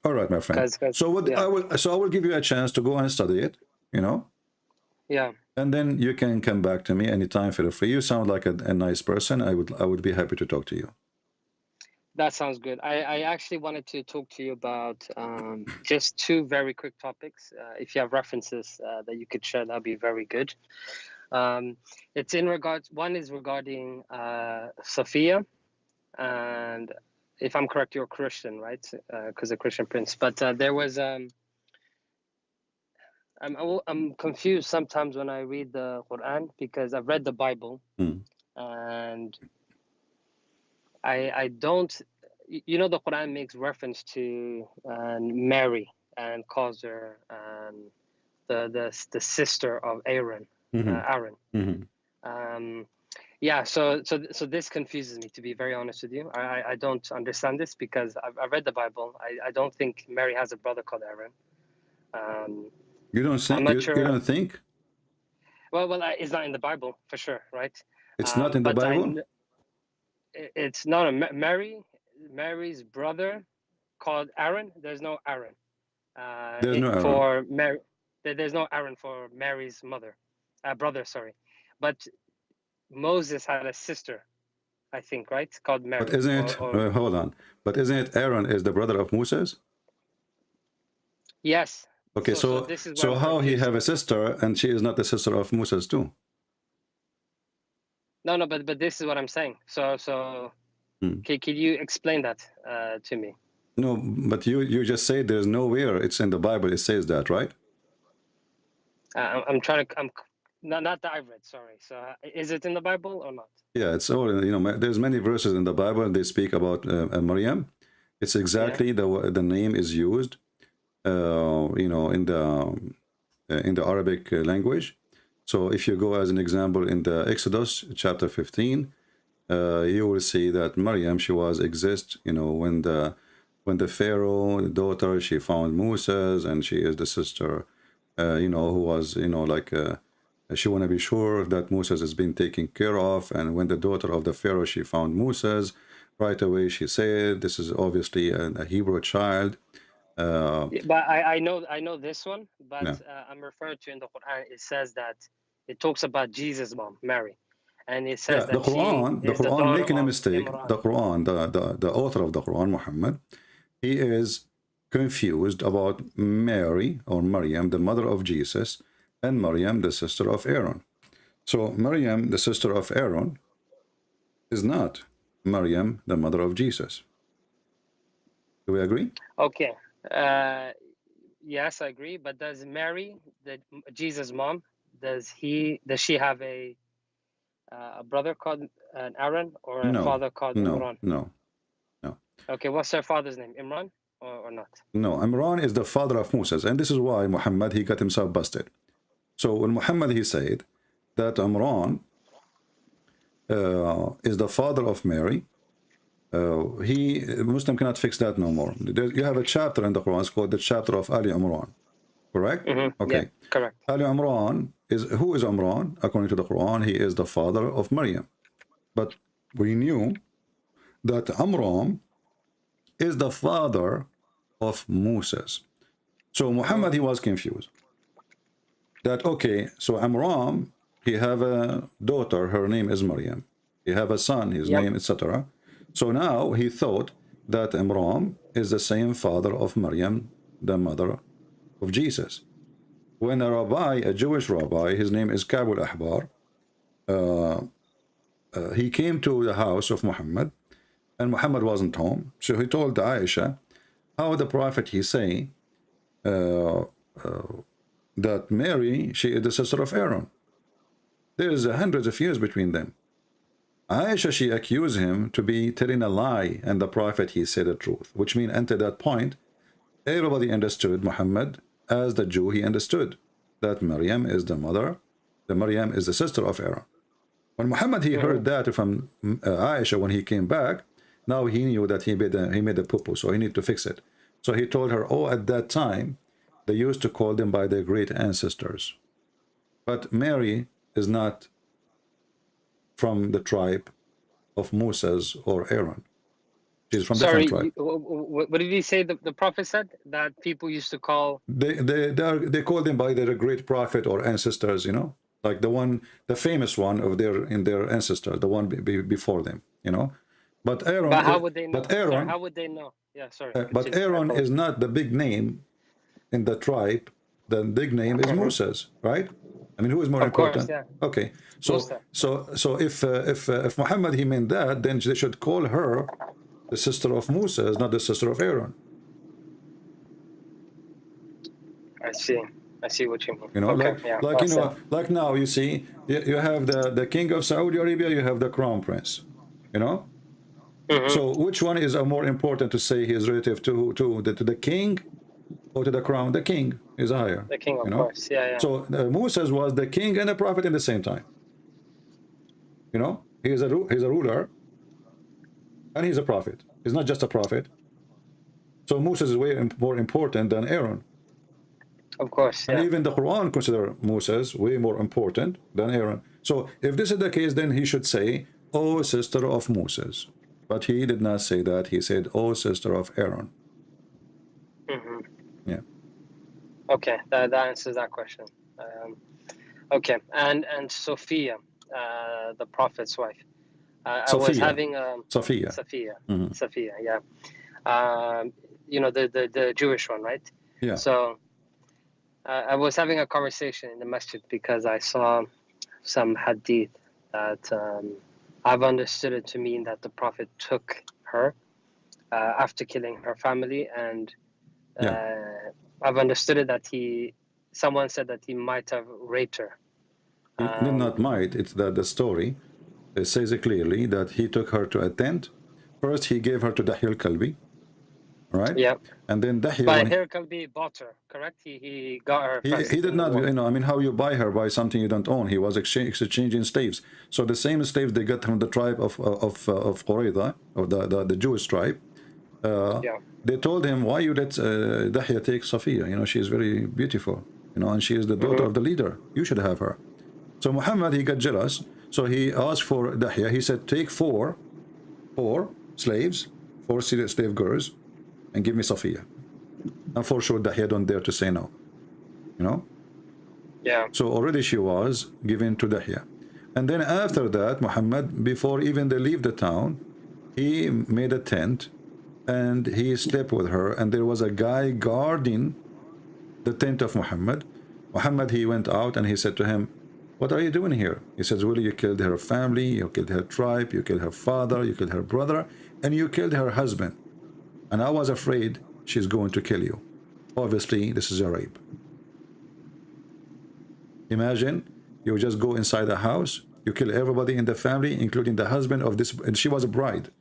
All right, my friend. So what I will give you a chance to go and study it, you know. Yeah. And then you can come back to me anytime, feel free. You sound like a nice person. I would be happy to talk to you. That sounds good. I actually wanted to talk to you about just two very quick topics. If you have references that you could share, that'd be very good. It's in regards, one is regarding Sophia, and if I'm correct, you're Christian, right? Because a Christian prince. But there was I'm confused sometimes when I read the Quran, because I've read the Bible and I don't, the Quran makes reference to Mary and calls her the sister of Aaron. Aaron. Yeah, so this confuses me, to be very honest with you. I don't understand this, because I've read the Bible. I don't think Mary has a brother called Aaron. You don't think? You don't think? Well, it's not in the Bible for sure, right? It's not in the Bible. It's not a Mary's brother called Aaron. There's no Aaron. There's no Aaron for Mary. There's no Aaron for Mary's brother. Sorry, but Moses had a sister, I think, right? Called Mary. But isn't it? Hold on. But isn't it Aaron is the brother of Moses? Yes. Okay, so how he have a sister and she is not the sister of Moses too? No, but this is what I'm saying. So can you explain that to me? No, but you just say there's nowhere it's in the Bible it says that, right? I'm not that I've read. Sorry. So is it in the Bible or not? Yeah, it's all, there's many verses in the Bible, they speak about Maryam. It's exactly the name is used, in the Arabic language. So if you go as an example in the Exodus chapter 15, you will see that Maryam, she was when the Pharaoh daughter, she found Moses, and she is the sister, who was, she want to be sure that Moses has been taken care of. And when the daughter of the Pharaoh, she found Moses, right away she said, this is obviously a Hebrew child. But I know this one, but I'm referring to in the Quran, it says that it talks about Jesus' mom, Mary. And it says that the Quran making a mistake. Imran. The Quran, the author of the Quran, Muhammad, he is confused about Mary or Maryam, the mother of Jesus, and Maryam, the sister of Aaron. So Maryam, the sister of Aaron, is not Maryam, the mother of Jesus. Do we agree? Okay. Yes, I agree. But does Mary, Jesus' mom, does she have a brother called Aaron or a father called Imran? No. Okay, what's her father's name? Imran or not? No, Imran is the father of Moses, and this is why Muhammad, he got himself busted. So when Muhammad, he said that Imran is the father of Mary, Muslim cannot fix that no more. You have a chapter in the Quran, it's called the chapter of Ali Imran, correct? Okay, yeah, correct. Ali Imran who is Imran? According to the Quran, he is the father of Maryam. But we knew that Imran is the father of Moses. So Muhammad, he was confused. That, okay, so Imran, he have a daughter, her name is Maryam. He have a son, his name, etc. So now he thought that Imran is the same father of Maryam, the mother of Jesus. When a rabbi, a Jewish rabbi, his name is Ka'b al-Ahbar, he came to the house of Muhammad, and Muhammad wasn't home. So he told Aisha how the prophet, he say that Mary, she is the sister of Aaron. There is hundreds of years between them. Aisha, she accused him to be telling a lie, and the prophet, he said the truth, which means until that point, everybody understood Muhammad as the Jew he understood, that Maryam is the mother, the Maryam is the sister of Aaron. When Muhammad, he heard that from Aisha when he came back, now he knew that he made a poo-poo, so he needed to fix it. So he told her, oh, at that time, they used to call them by their great ancestors. But Mary is not from the tribe of Moses or Aaron. She's from different tribe. What did he say the prophet said? That people used to call... They call them by their great prophet or ancestors, like the famous one of their ancestor, the one before them, But Aaron... But how would they know? But Aaron, sorry, how would they know? Yeah, sorry. But Aaron is not the big name in the tribe. The big name is Moses, right? I mean, who is more important? Course, yeah. Okay, so if Muhammad, he meant that, then they should call her the sister of Moses, not the sister of Aaron. I see what you mean. Like now, you see, you have the king of Saudi Arabia, you have the crown prince, So which one is more important to say he is relative to the king or to the crown? The king is higher. The king, of course. Yeah. So Moses was the king and a prophet at the same time. He's a ruler, and he's a prophet. He's not just a prophet. So Moses is way more important than Aaron. Of course. And even the Quran consider Moses way more important than Aaron. So if this is the case, then he should say, "Oh, sister of Moses." But he did not say that. He said, "Oh, sister of Aaron." Yeah. Okay, that answers that question. Okay, and Sophia, the prophet's wife. I was having Sophia. Sophia, yeah. The Jewish one, right? Yeah. So I was having a conversation in the masjid because I saw some hadith that I've understood it to mean that the prophet took her after killing her family, and I've understood it that someone said that he might have raped her Not might, it's the story. It says it clearly that he took her to a tent. First, he gave her to Dahya al-Kalbi, right? Yeah. And then Dahya... But Dahya al-Kalbi bought her, correct? He got her first. He did not, you know, I mean, how you buy her by something you don't own. He was exchanging slaves. So the same slaves they got from the tribe of Qurayza, of the Jewish tribe. They told him, why you let Dahya take Safiya? You know, she is very beautiful, you know, and she is the daughter of the leader. You should have her. So Muhammad, he got jealous. So he asked for Dahya. He said, take four slaves, 4 slave girls, and give me Safiya. And for sure, Dahya don't dare to say no. You know? Yeah. So already she was given to Dahya. And then after that, Muhammad, before even they leave the town, he made a tent and he slept with her. And there was a guy guarding the tent of Muhammad. Muhammad, he went out and he said to him, what are you doing here? He says, well, you killed her family, you killed her tribe, you killed her father, you killed her brother, and you killed her husband. And I was afraid she's going to kill you. Obviously, this is a rape. Imagine, you just go inside the house, you kill everybody in the family, including the husband of this, and she was a bride.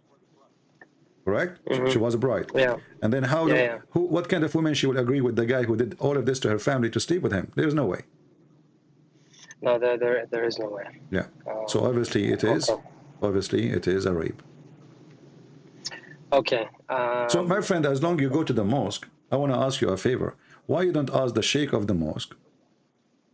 Correct? She was a bride. Yeah. And then how, what kind of woman she will agree with the guy who did all of this to her family to sleep with him? There's no way. No, there is no way. Yeah. So obviously it is. Okay. Obviously it is a rape. Okay. So my friend, as long as you go to the mosque, I want to ask you a favor. Why you don't ask the sheikh of the mosque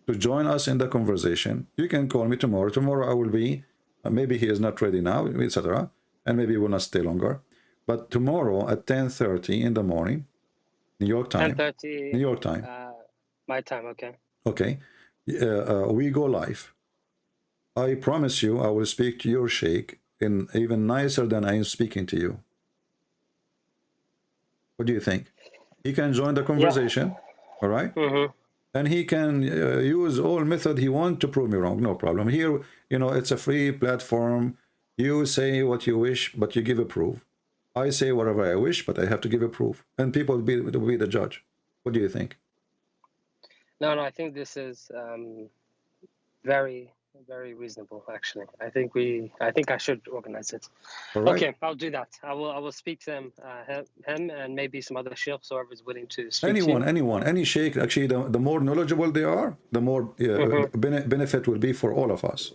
to join us in the conversation? You can call me tomorrow. Tomorrow I will be, maybe he is not ready now, etc. And maybe he will not stay longer. But tomorrow at 10:30 in the morning, New York time. 10:30. New York time. My time, okay. Okay. We go live. I promise you I will speak to your sheikh in even nicer than I am speaking to you. What do you think? He can join the conversation, all right? And he can use all method he wants to prove me wrong, no problem. Here, you know, it's a free platform. You say what you wish, but you give a proof. I say whatever I wish, but I have to give a proof. And people will be the judge. What do you think? No, I think this is very, very reasonable. Actually, I think I should organize it. Right. Okay, I'll do that. I will speak to him and maybe some other sheikhs, whoever is willing to speak. Anyone, any sheikh. Actually, the more knowledgeable they are, the more benefit will be for all of us.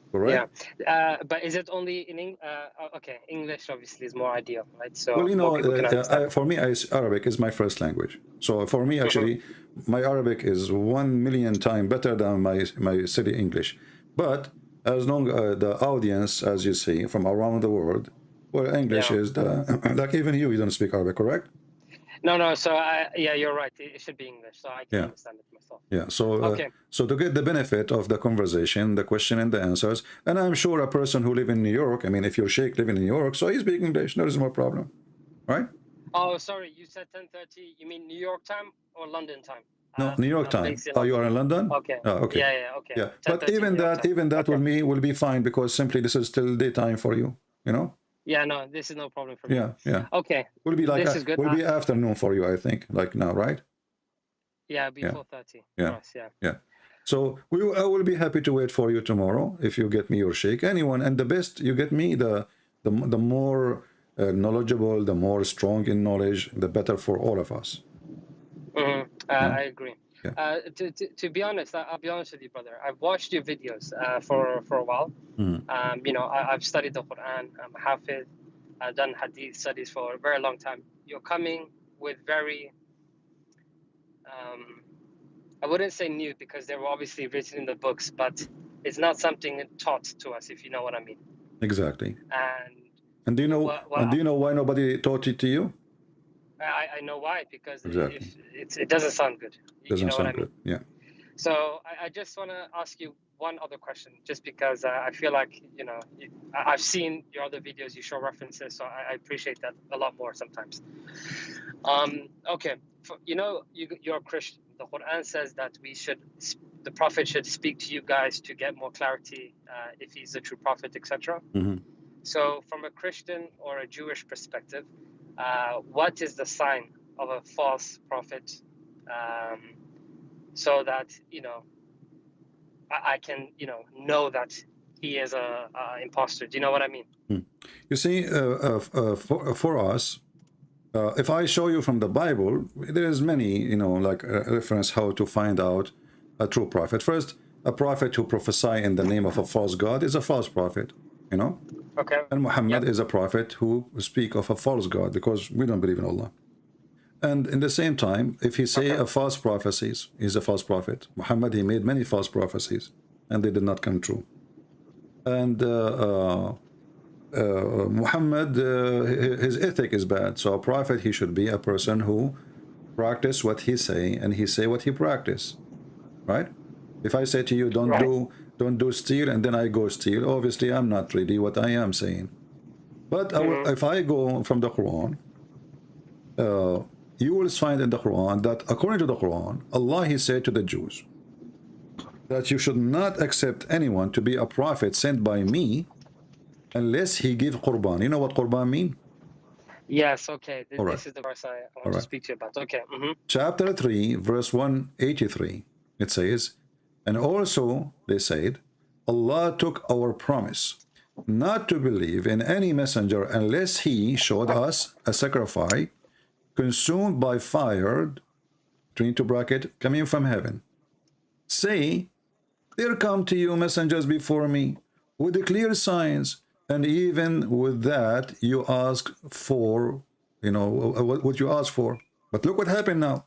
Correct? Yeah, but is it only in English? Okay, English obviously is more ideal, right? So, well, you know, for me, Arabic is my first language. So for me, actually, my Arabic is 1 million times better than my city English. But as long as the audience, as you see, from around the world, well, English is the like even you don't speak Arabic, correct? No. So yeah, you're right. It should be English, so I can understand it myself. Yeah. So so to get the benefit of the conversation, the question and the answers, and I'm sure a person who live in New York. I mean, if your sheikh live in New York, so he speaks English. There is no problem, right? Oh, sorry. You said 10:30. You mean New York time or London time? No, New York time. Oh, you are in London? Okay. Oh, okay. Yeah. Okay. Yeah, but even that will be fine because simply this is still daytime for you. You know. Yeah, no, this is no problem for me. Yeah. Okay. Will be like this is good. Will be afternoon for you, I think, like now, right? Yeah, be 4:30. Yeah. Yes, yeah. So I will be happy to wait for you tomorrow if you get me your sheikh. Anyone, and the best you get me, the more knowledgeable, the more strong in knowledge, the better for all of us. I agree. Yeah. To be honest, I'll be honest with you, brother. I've watched your videos for a while. You know, I've studied the Quran. I'm Hafiz. I've done Hadith studies for a very long time. You're coming with very, I wouldn't say new because they were obviously written in the books, but it's not something taught to us, if you know what I mean. Exactly. And do you know? And do you know why nobody taught it to you? I know why, because exactly. It doesn't sound good. Doesn't sound good. Yeah. So I just want to ask you one other question, just because I feel like, you know, I've seen your other videos, you show references, so I appreciate that a lot more sometimes. Okay, you know, you're a Christian. The Quran says that the Prophet should speak to you guys to get more clarity if he's a true prophet, etc. So from a Christian or a Jewish perspective, what is the sign of a false prophet? So that, you know, I can, know that he is a imposter. Do you know what I mean? You see, for us, if I show you from the Bible, there is many, like reference how to find out a true prophet. First, a prophet who prophesy in the name of a false god is a false prophet, Okay. And Muhammad is a prophet who speak of a false god, because we don't believe in Allah. And in the same time, if he say a false prophecies, he's a false prophet. Muhammad, he made many false prophecies, and they did not come true. And Muhammad, his ethic is bad. So a prophet, he should be a person who practice what he say, and he say what he practice, right? If I say to you, don't do steal, and then I go steal, obviously I'm not really what I am saying. But if I go from the Quran, you will find in the Quran that according to the Quran, Allah, he said to the Jews that you should not accept anyone to be a prophet sent by me unless he give Qurban. You know what Qurban mean? Yes, okay. This right. is the verse I want to speak to you about. Okay. Chapter 3, verse 183, it says, and also they said, Allah took our promise not to believe in any messenger unless he showed us a sacrifice consumed by fire, between two brackets, coming from heaven. Say, there come to you messengers before me with the clear signs, and even with that you ask for, what you ask for. But look what happened now.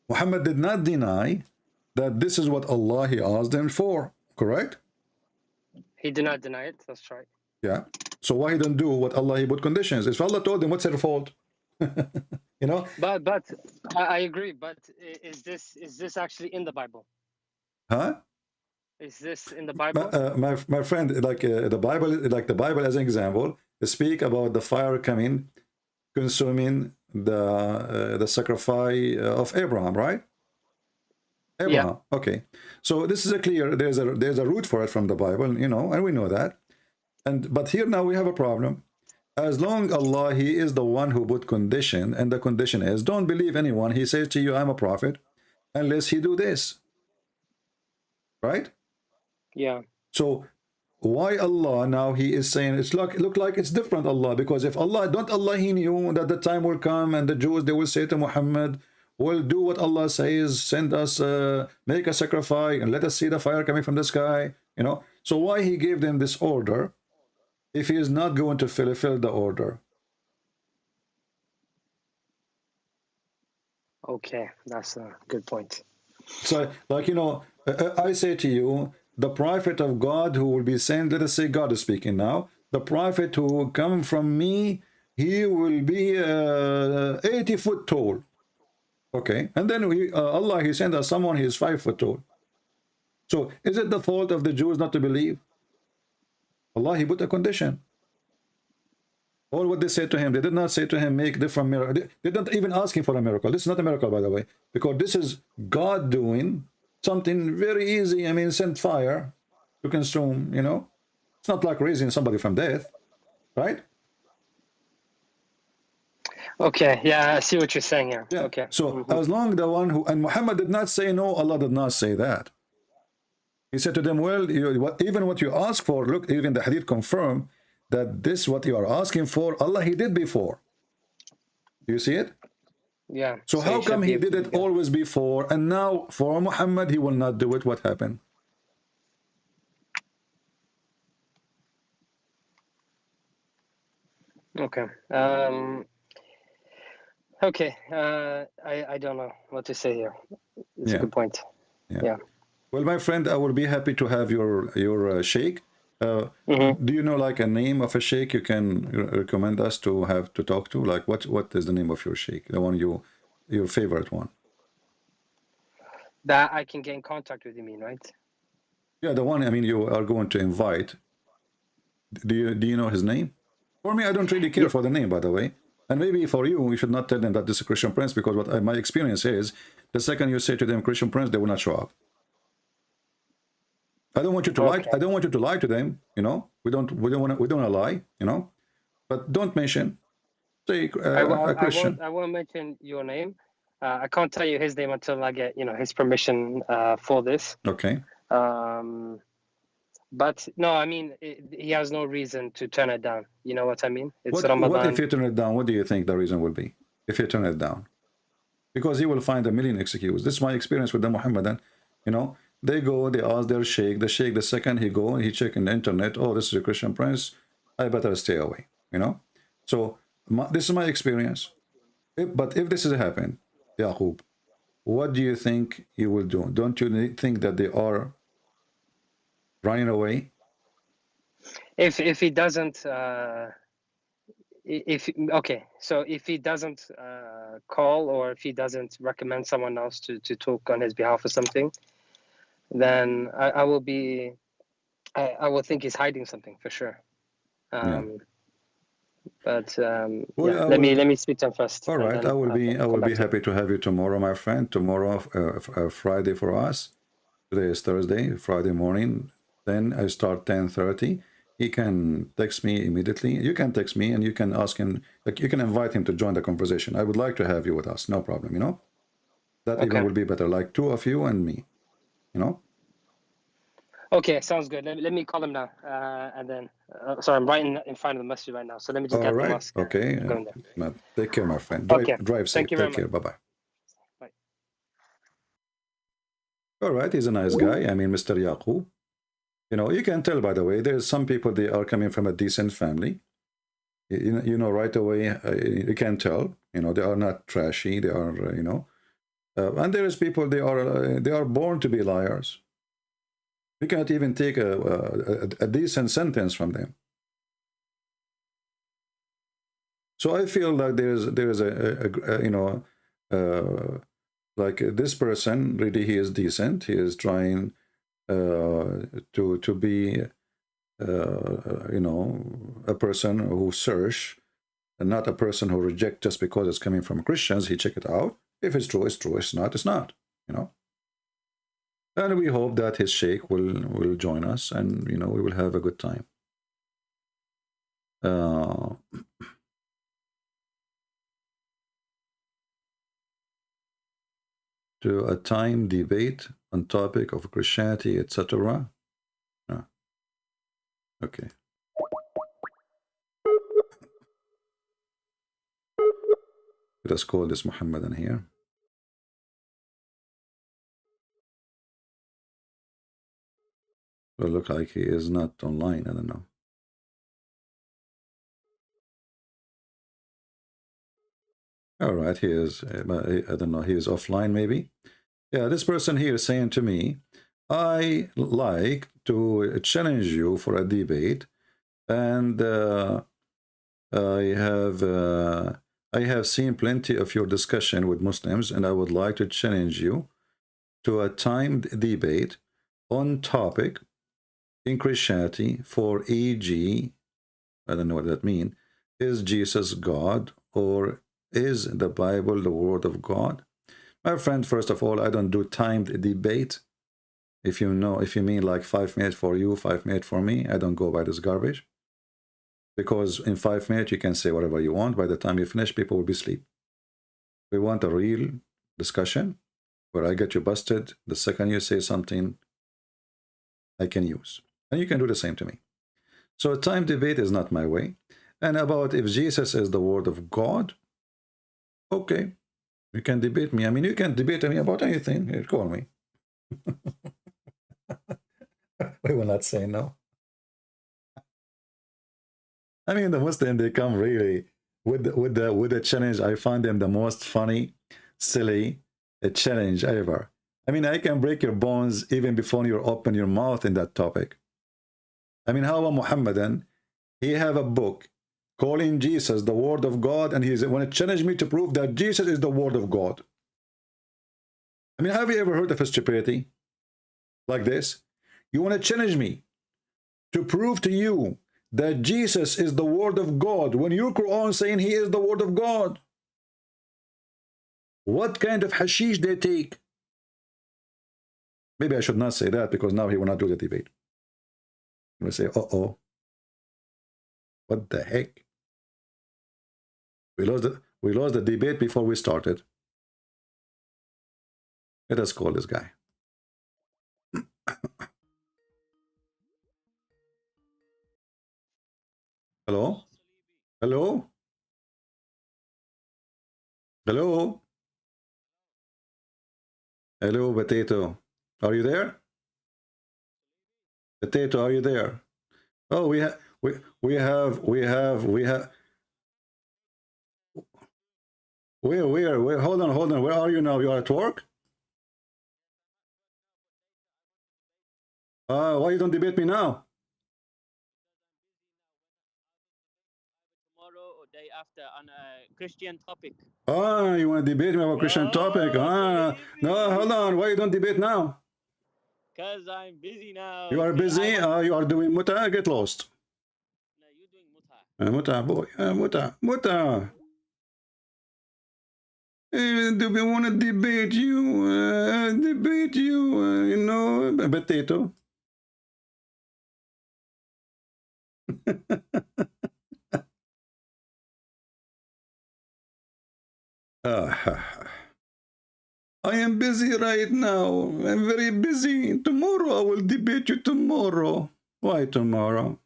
Muhammad did not deny that this is what Allah, he asked them for, correct? He did not deny it, that's right. Yeah. So why he don't do what Allah, he put conditions? If Allah told him, what's their fault? But I agree, but is this actually in the Bible? Huh? Is this in the Bible? My friend, the Bible as an example, speak about the fire coming, consuming the sacrifice of Abraham, right? Abraham. Yeah. Okay. So this is a clear. There's a root for it from the Bible, and we know that. But here now we have a problem. As long Allah, he is the one who put condition, and the condition is, don't believe anyone. He says to you, I'm a prophet, unless he do this. Right? Yeah. So why Allah now he is saying it's look like it's different, Allah? Because if Allah, he knew that the time will come and the Jews, they will say to Muhammad, well, do what Allah says, send us, make a sacrifice, and let us see the fire coming from the sky, So why he gave them this order if he is not going to fulfill the order? Okay, that's a good point. So, I say to you, the prophet of God who will be sent, let us say God is speaking now, the prophet who will come from me, he will be 80 foot tall. Okay, and then Allah, he sent us someone, he is 5 foot tall. So is it the fault of the Jews not to believe? Allah, he put a condition. All what they said to him, they did not say to him, make different miracles. They didn't even ask him for a miracle. This is not a miracle, by the way, because this is God doing something very easy. I mean, send fire to consume, It's not like raising somebody from death, right? Okay, yeah, I see what you're saying here. Yeah. Okay. So as long the one who, and Muhammad did not say no, Allah did not say that. He said to them, well, even what you ask for, look, even the hadith confirm that this, what you are asking for, Allah, he did before. Do you see it? Yeah. So how come he did it always before, and now for Muhammad, he will not do it? What happened? Okay. Okay. I don't know what to say here. It's a good point. Yeah. Well, my friend, I will be happy to have your sheikh. Do you know like a name of a sheikh you can recommend us to have to talk to? Like what is the name of your sheikh? The one your favorite one? That I can get in contact with, you mean, right? Yeah, the one, I mean, you are going to invite. Do you know his name? For me, I don't really care for the name, by the way. And maybe for you, you should not tell them that this is a Christian Prince, because what my experience is, the second you say to them Christian Prince, they will not show up. I don't want you to lie. I don't want you to lie to them. We don't want to lie. But don't mention. Say a Christian. I won't mention your name. I can't tell you his name until I get his permission for this. Okay. But no, I mean, he has no reason to turn it down. You know what I mean? It's What Ramadan. if you turn it down? What do you think the reason will be if you turn it down? Because he will find a million excuses. This is my experience with the Muhammadan. You know, they go, they ask their sheikh. The sheikh, the second he go, he check in the internet. Oh, this is a Christian prince. I better stay away. You know. So this is my experience. But if this has happened, Yaqub, what do you think you will do? Don't you think that they are running away? If he doesn't, okay, so if he doesn't call, or if he doesn't recommend someone else to talk on his behalf or something, then I will be, I will think he's hiding something for sure. But well, yeah, let me speak to him first. All right, I will be happy to have you tomorrow, my friend. Tomorrow, Friday for us. Today is Thursday. Friday morning. Then I start 10:30. He can text me immediately. You can text me and you can ask him. Like, you can invite him to join the conversation. I would like to have you with us. No problem. You know, that even will be better. Like 2 of you and me. You know. Okay, sounds good. Let me call him now, and then. Sorry, I'm right in front of the masjid right now. So let me just get the mosque. Okay. Take care, my friend. Drive safe. Thank you very much. Take care. Bye. Bye. All right. He's a nice guy. I mean, Mr. Yaqub. You know, you can tell, by the way, there's some people, they are coming from a decent family. You know, right away, you can tell, you know, they are not trashy. They are, you know, and there is people, they are born to be liars. You cannot even take a decent sentence from them. So I feel like there is a you know, like this person, really, he is decent. He is trying to be, you know, a person who search, and not a person who reject just because it's coming from Christians. He check it out. If it's true, it's true. It's not, it's not. You know. And we hope that his sheikh will join us, and you know, we will have a good time. To a time debate on topic of Christianity, etc. Okay. Let us call this Muhammadan here. Well, look like he is not online. I don't know. All right, he is. I don't know. He is offline, maybe. Yeah, this person here is saying to me, I like to challenge you for a debate, and I have seen plenty of your discussion with Muslims, and I would like to challenge you to a timed debate on topic in Christianity for e.g., I don't know what that means, is Jesus God, or is the Bible the Word of God? My friend, first of all, I don't do timed debate. If you mean like 5 minutes for you, 5 minutes for me, I don't go by this garbage. Because in 5 minutes, you can say whatever you want. By the time you finish, people will be asleep. We want a real discussion where I get you busted the second you say something I can use. And you can do the same to me. So time debate is not my way. And about if Jesus is the Word of God, okay, you can debate me. I mean, you can debate me about anything. Here, call me. We will not say no. I mean, the Muslim, they come really with the challenge. I find them the most funny, silly challenge ever. I mean, I can break your bones even before you open your mouth in that topic. I mean, how a Muhammadan, he have a book calling Jesus the Word of God, and he's want to challenge me to prove that Jesus is the Word of God. I mean, have you ever heard of a stupidity like this? You want to challenge me to prove to you that Jesus is the Word of God when your Quran saying he is the Word of God? What kind of hashish they take? Maybe I should not say that, because now he will not do the debate. He will say, uh-oh, what the heck? We lost the debate before we started. Let us call this guy. Hello? Hello? Hello? Hello, Potato. Are you there? Potato, are you there? Oh, we have where hold on, where are you now? You are at work? Why you don't debate me now? Tomorrow or day after on a Christian topic. You want to debate me about Christian topic? No, hold on, why you don't debate now? Because I'm busy now. You are busy? You are doing muta? Get lost. No, you're doing muta. Muta, boy. Muta. Do we want to debate you? You know, Potato. I am busy right now. I'm very busy. Tomorrow I will debate you tomorrow. Why tomorrow?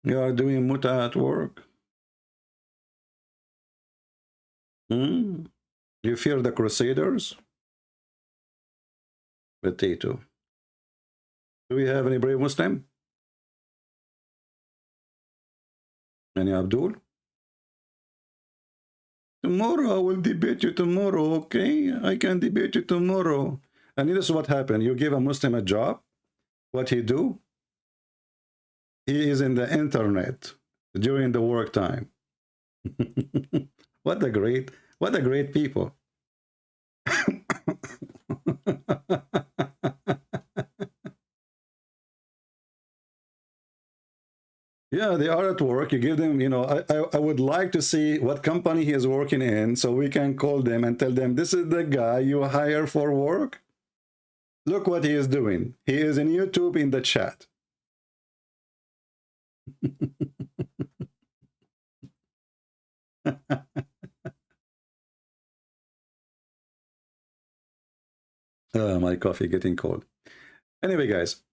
You are doing muta at work. You fear the Crusaders? Potato. Do we have any brave Muslim? Any Abdul? Tomorrow I will debate you tomorrow, okay? I can debate you tomorrow. And this is what happened. You give a Muslim a job. What he do? He is in the internet during the work time. What a great people. Yeah, they are at work. You give them, you know, I would like to see what company he is working in so we can call them and tell them, this is the guy you hire for work. Look what he is doing. He is in YouTube in the chat. My coffee getting cold. Anyway, guys.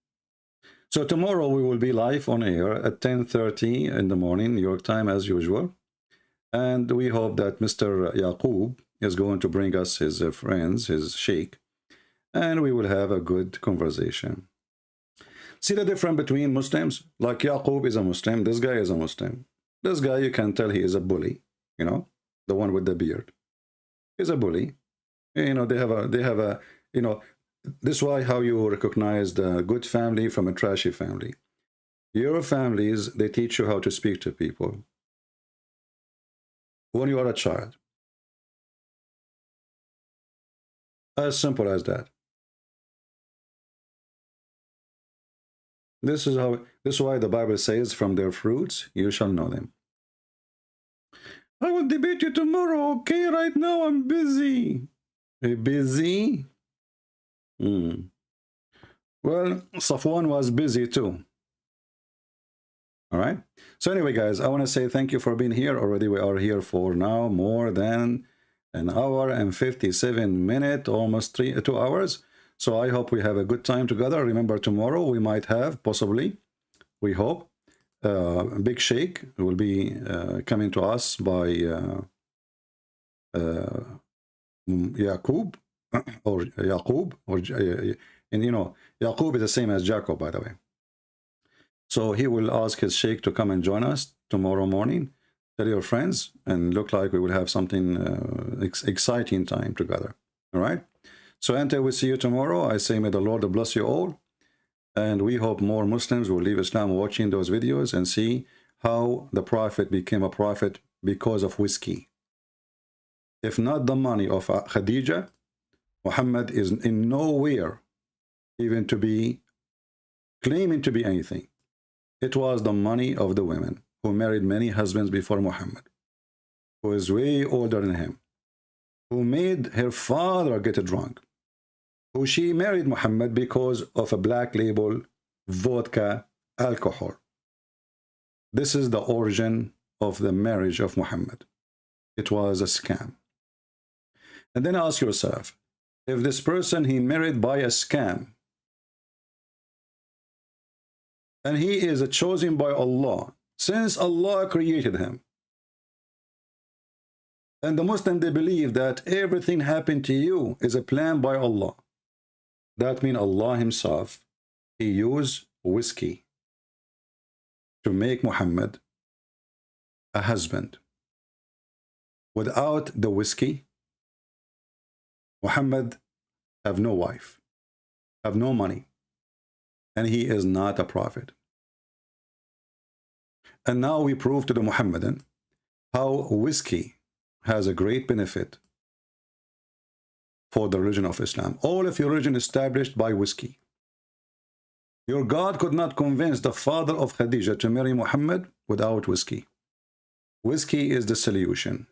So tomorrow we will be live on air at 10:30 in the morning, New York time, as usual. And we hope that Mr. Yaqub is going to bring us his friends, his sheikh, and we will have a good conversation. See the difference between Muslims? Like Yaqub is a Muslim, this guy is a Muslim. This guy, you can tell he is a bully, you know, the one with the beard. He's a bully. You know, they have a, you know, this is why how you recognize the good family from a trashy family. Your families, they teach you how to speak to people when you are a child. As simple as that. This is why the Bible says, from their fruits you shall know them. I will debate you tomorrow, okay? Right now I'm busy. Busy? Well, Safwan was busy too. All right. So anyway, guys, I want to say thank you for being here. Already we are here for now more than an hour and 57 minutes, almost 2 hours. So I hope we have a good time together. Remember, tomorrow we might have, possibly, we hope, Big Sheikh will be coming to us by Yaqub, or Yaqub, or and you know, Yaqub is the same as Jacob, by the way. So he will ask his sheikh to come and join us tomorrow morning. Tell your friends, and look like we will have something exciting time together. All right. So until we see you tomorrow, I say may the Lord bless you all, and we hope more Muslims will leave Islam watching those videos and see how the Prophet became a prophet because of whiskey. If not the money of Khadija, Muhammad is in nowhere even to be claiming to be anything. It was the money of the women who married many husbands before Muhammad, who is way older than him, who made her father get drunk, who she married Muhammad because of a black label vodka alcohol. This is the origin of the marriage of Muhammad. It was a scam. And then ask yourself, if this person he married by a scam, And he is chosen by Allah since Allah created him. And the Muslim, they believe that everything happened to you is a plan by Allah. That means Allah himself, he used whiskey to make Muhammad a husband. Without the whiskey, Muhammad have no wife, have no money, and he is not a prophet. And now we prove to the Muhammadan how whiskey has a great benefit for the religion of Islam. All of your religion established by whiskey. Your God could not convince the father of Khadija to marry Muhammad without whiskey. Whiskey is the solution.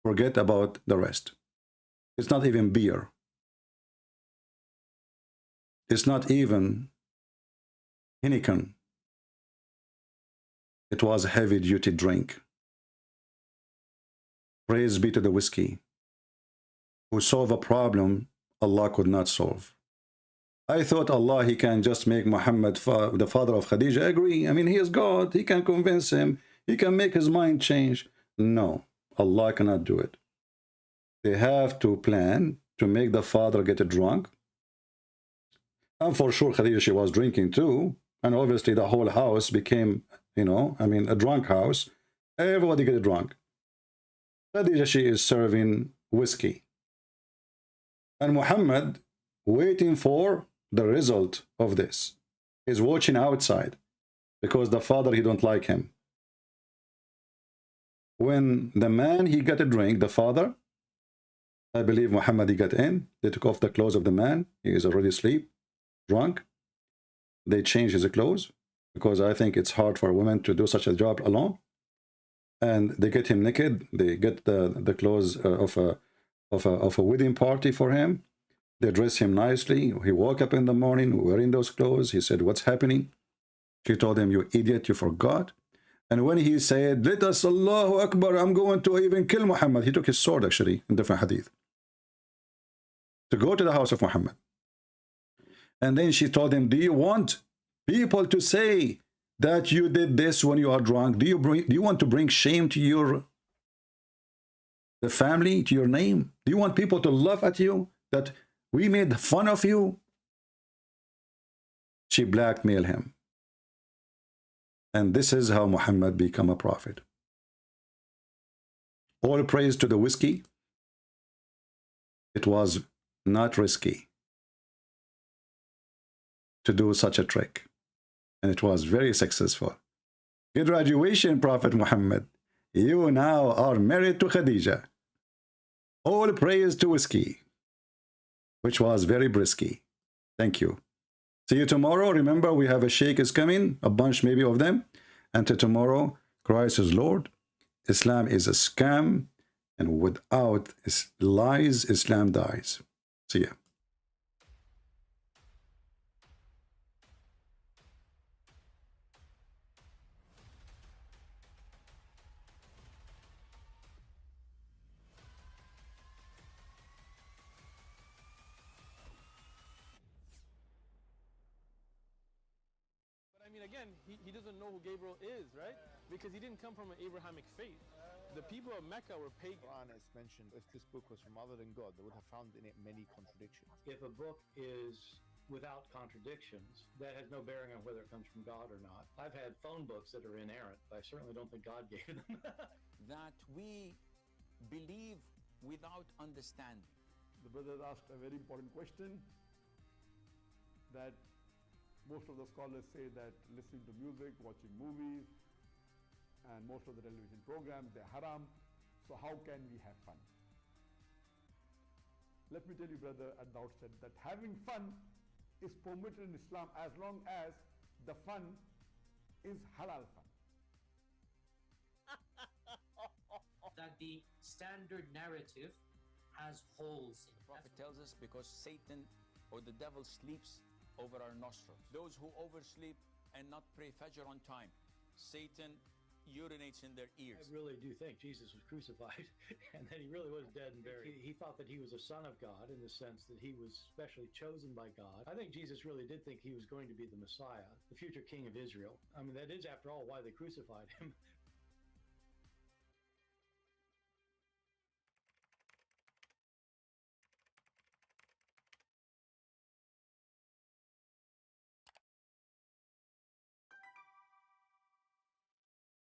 Forget about the rest. It's not even beer. It's not even Heineken. It was a heavy-duty drink. Praise be to the whiskey, who solved a problem Allah could not solve. I thought Allah, he can just make Muhammad, the father of Khadija, agree. I mean, he is God. He can convince him. He can make his mind change. No, Allah cannot do it. They have to plan to make the father get drunk. And for sure, Khadija, she was drinking too. And obviously the whole house became, a drunk house. Everybody get drunk. Khadija, she is serving whiskey. And Muhammad, waiting for the result of this, is watching outside because the father, he don't like him. When the man, he got a drink, the father, I believe Muhammad, he got in. They took off the clothes of the man. He is already asleep, drunk. They changed his clothes because I think it's hard for a woman to do such a job alone. And they get him naked. They get the clothes of a wedding party for him. They dress him nicely. He woke up in the morning wearing those clothes. He said, "What's happening?" She told him, "You idiot, you forgot." And when he said, "Let us, Allahu Akbar, I'm going to even kill Muhammad," he took his sword, actually, in different hadith, to go to the house of Muhammad. And then she told him, "Do you want people to say that you did this when you are drunk? Do you want to bring shame to the family, to your name? Do you want people to laugh at you, that we made fun of you?" She blackmailed him. And this is how Muhammad became a prophet. All praise to the whiskey. It was not risky to do such a trick. And it was very successful. Good graduation, Prophet Muhammad. You now are married to Khadija. All praise to whiskey, which was very brisky. Thank you. See you tomorrow. Remember, we have a sheikh is coming, a bunch maybe of them. Until tomorrow, Christ is Lord. Islam is a scam. And without lies, Islam dies. See ya. Again, he doesn't know who Gabriel is, right? Because he didn't come from an Abrahamic faith. The people of Mecca were pagan. Quran is mentioned, if this book was from other than God, they would have found in it many contradictions. If a book is without contradictions, that has no bearing on whether it comes from God or not. I've had phone books that are inerrant, but I certainly don't think God gave them. That we believe without understanding. The brother asked a very important question, that most of the scholars say that listening to music, watching movies, and most of the television programs, they're haram. So how can we have fun? Let me tell you, brother, at the outset, that having fun is permitted in Islam as long as the fun is halal fun. That the standard narrative has holes in it. The Prophet tells us because Satan or the devil sleeps over our nostrils. Those who oversleep and not pray Fajr on time, Satan urinates in their ears. I really do think Jesus was crucified and that he really was dead and buried. He thought that he was a son of God in the sense that he was specially chosen by God. I think Jesus really did think he was going to be the Messiah, the future king of Israel. I mean, that is, after all, why they crucified him.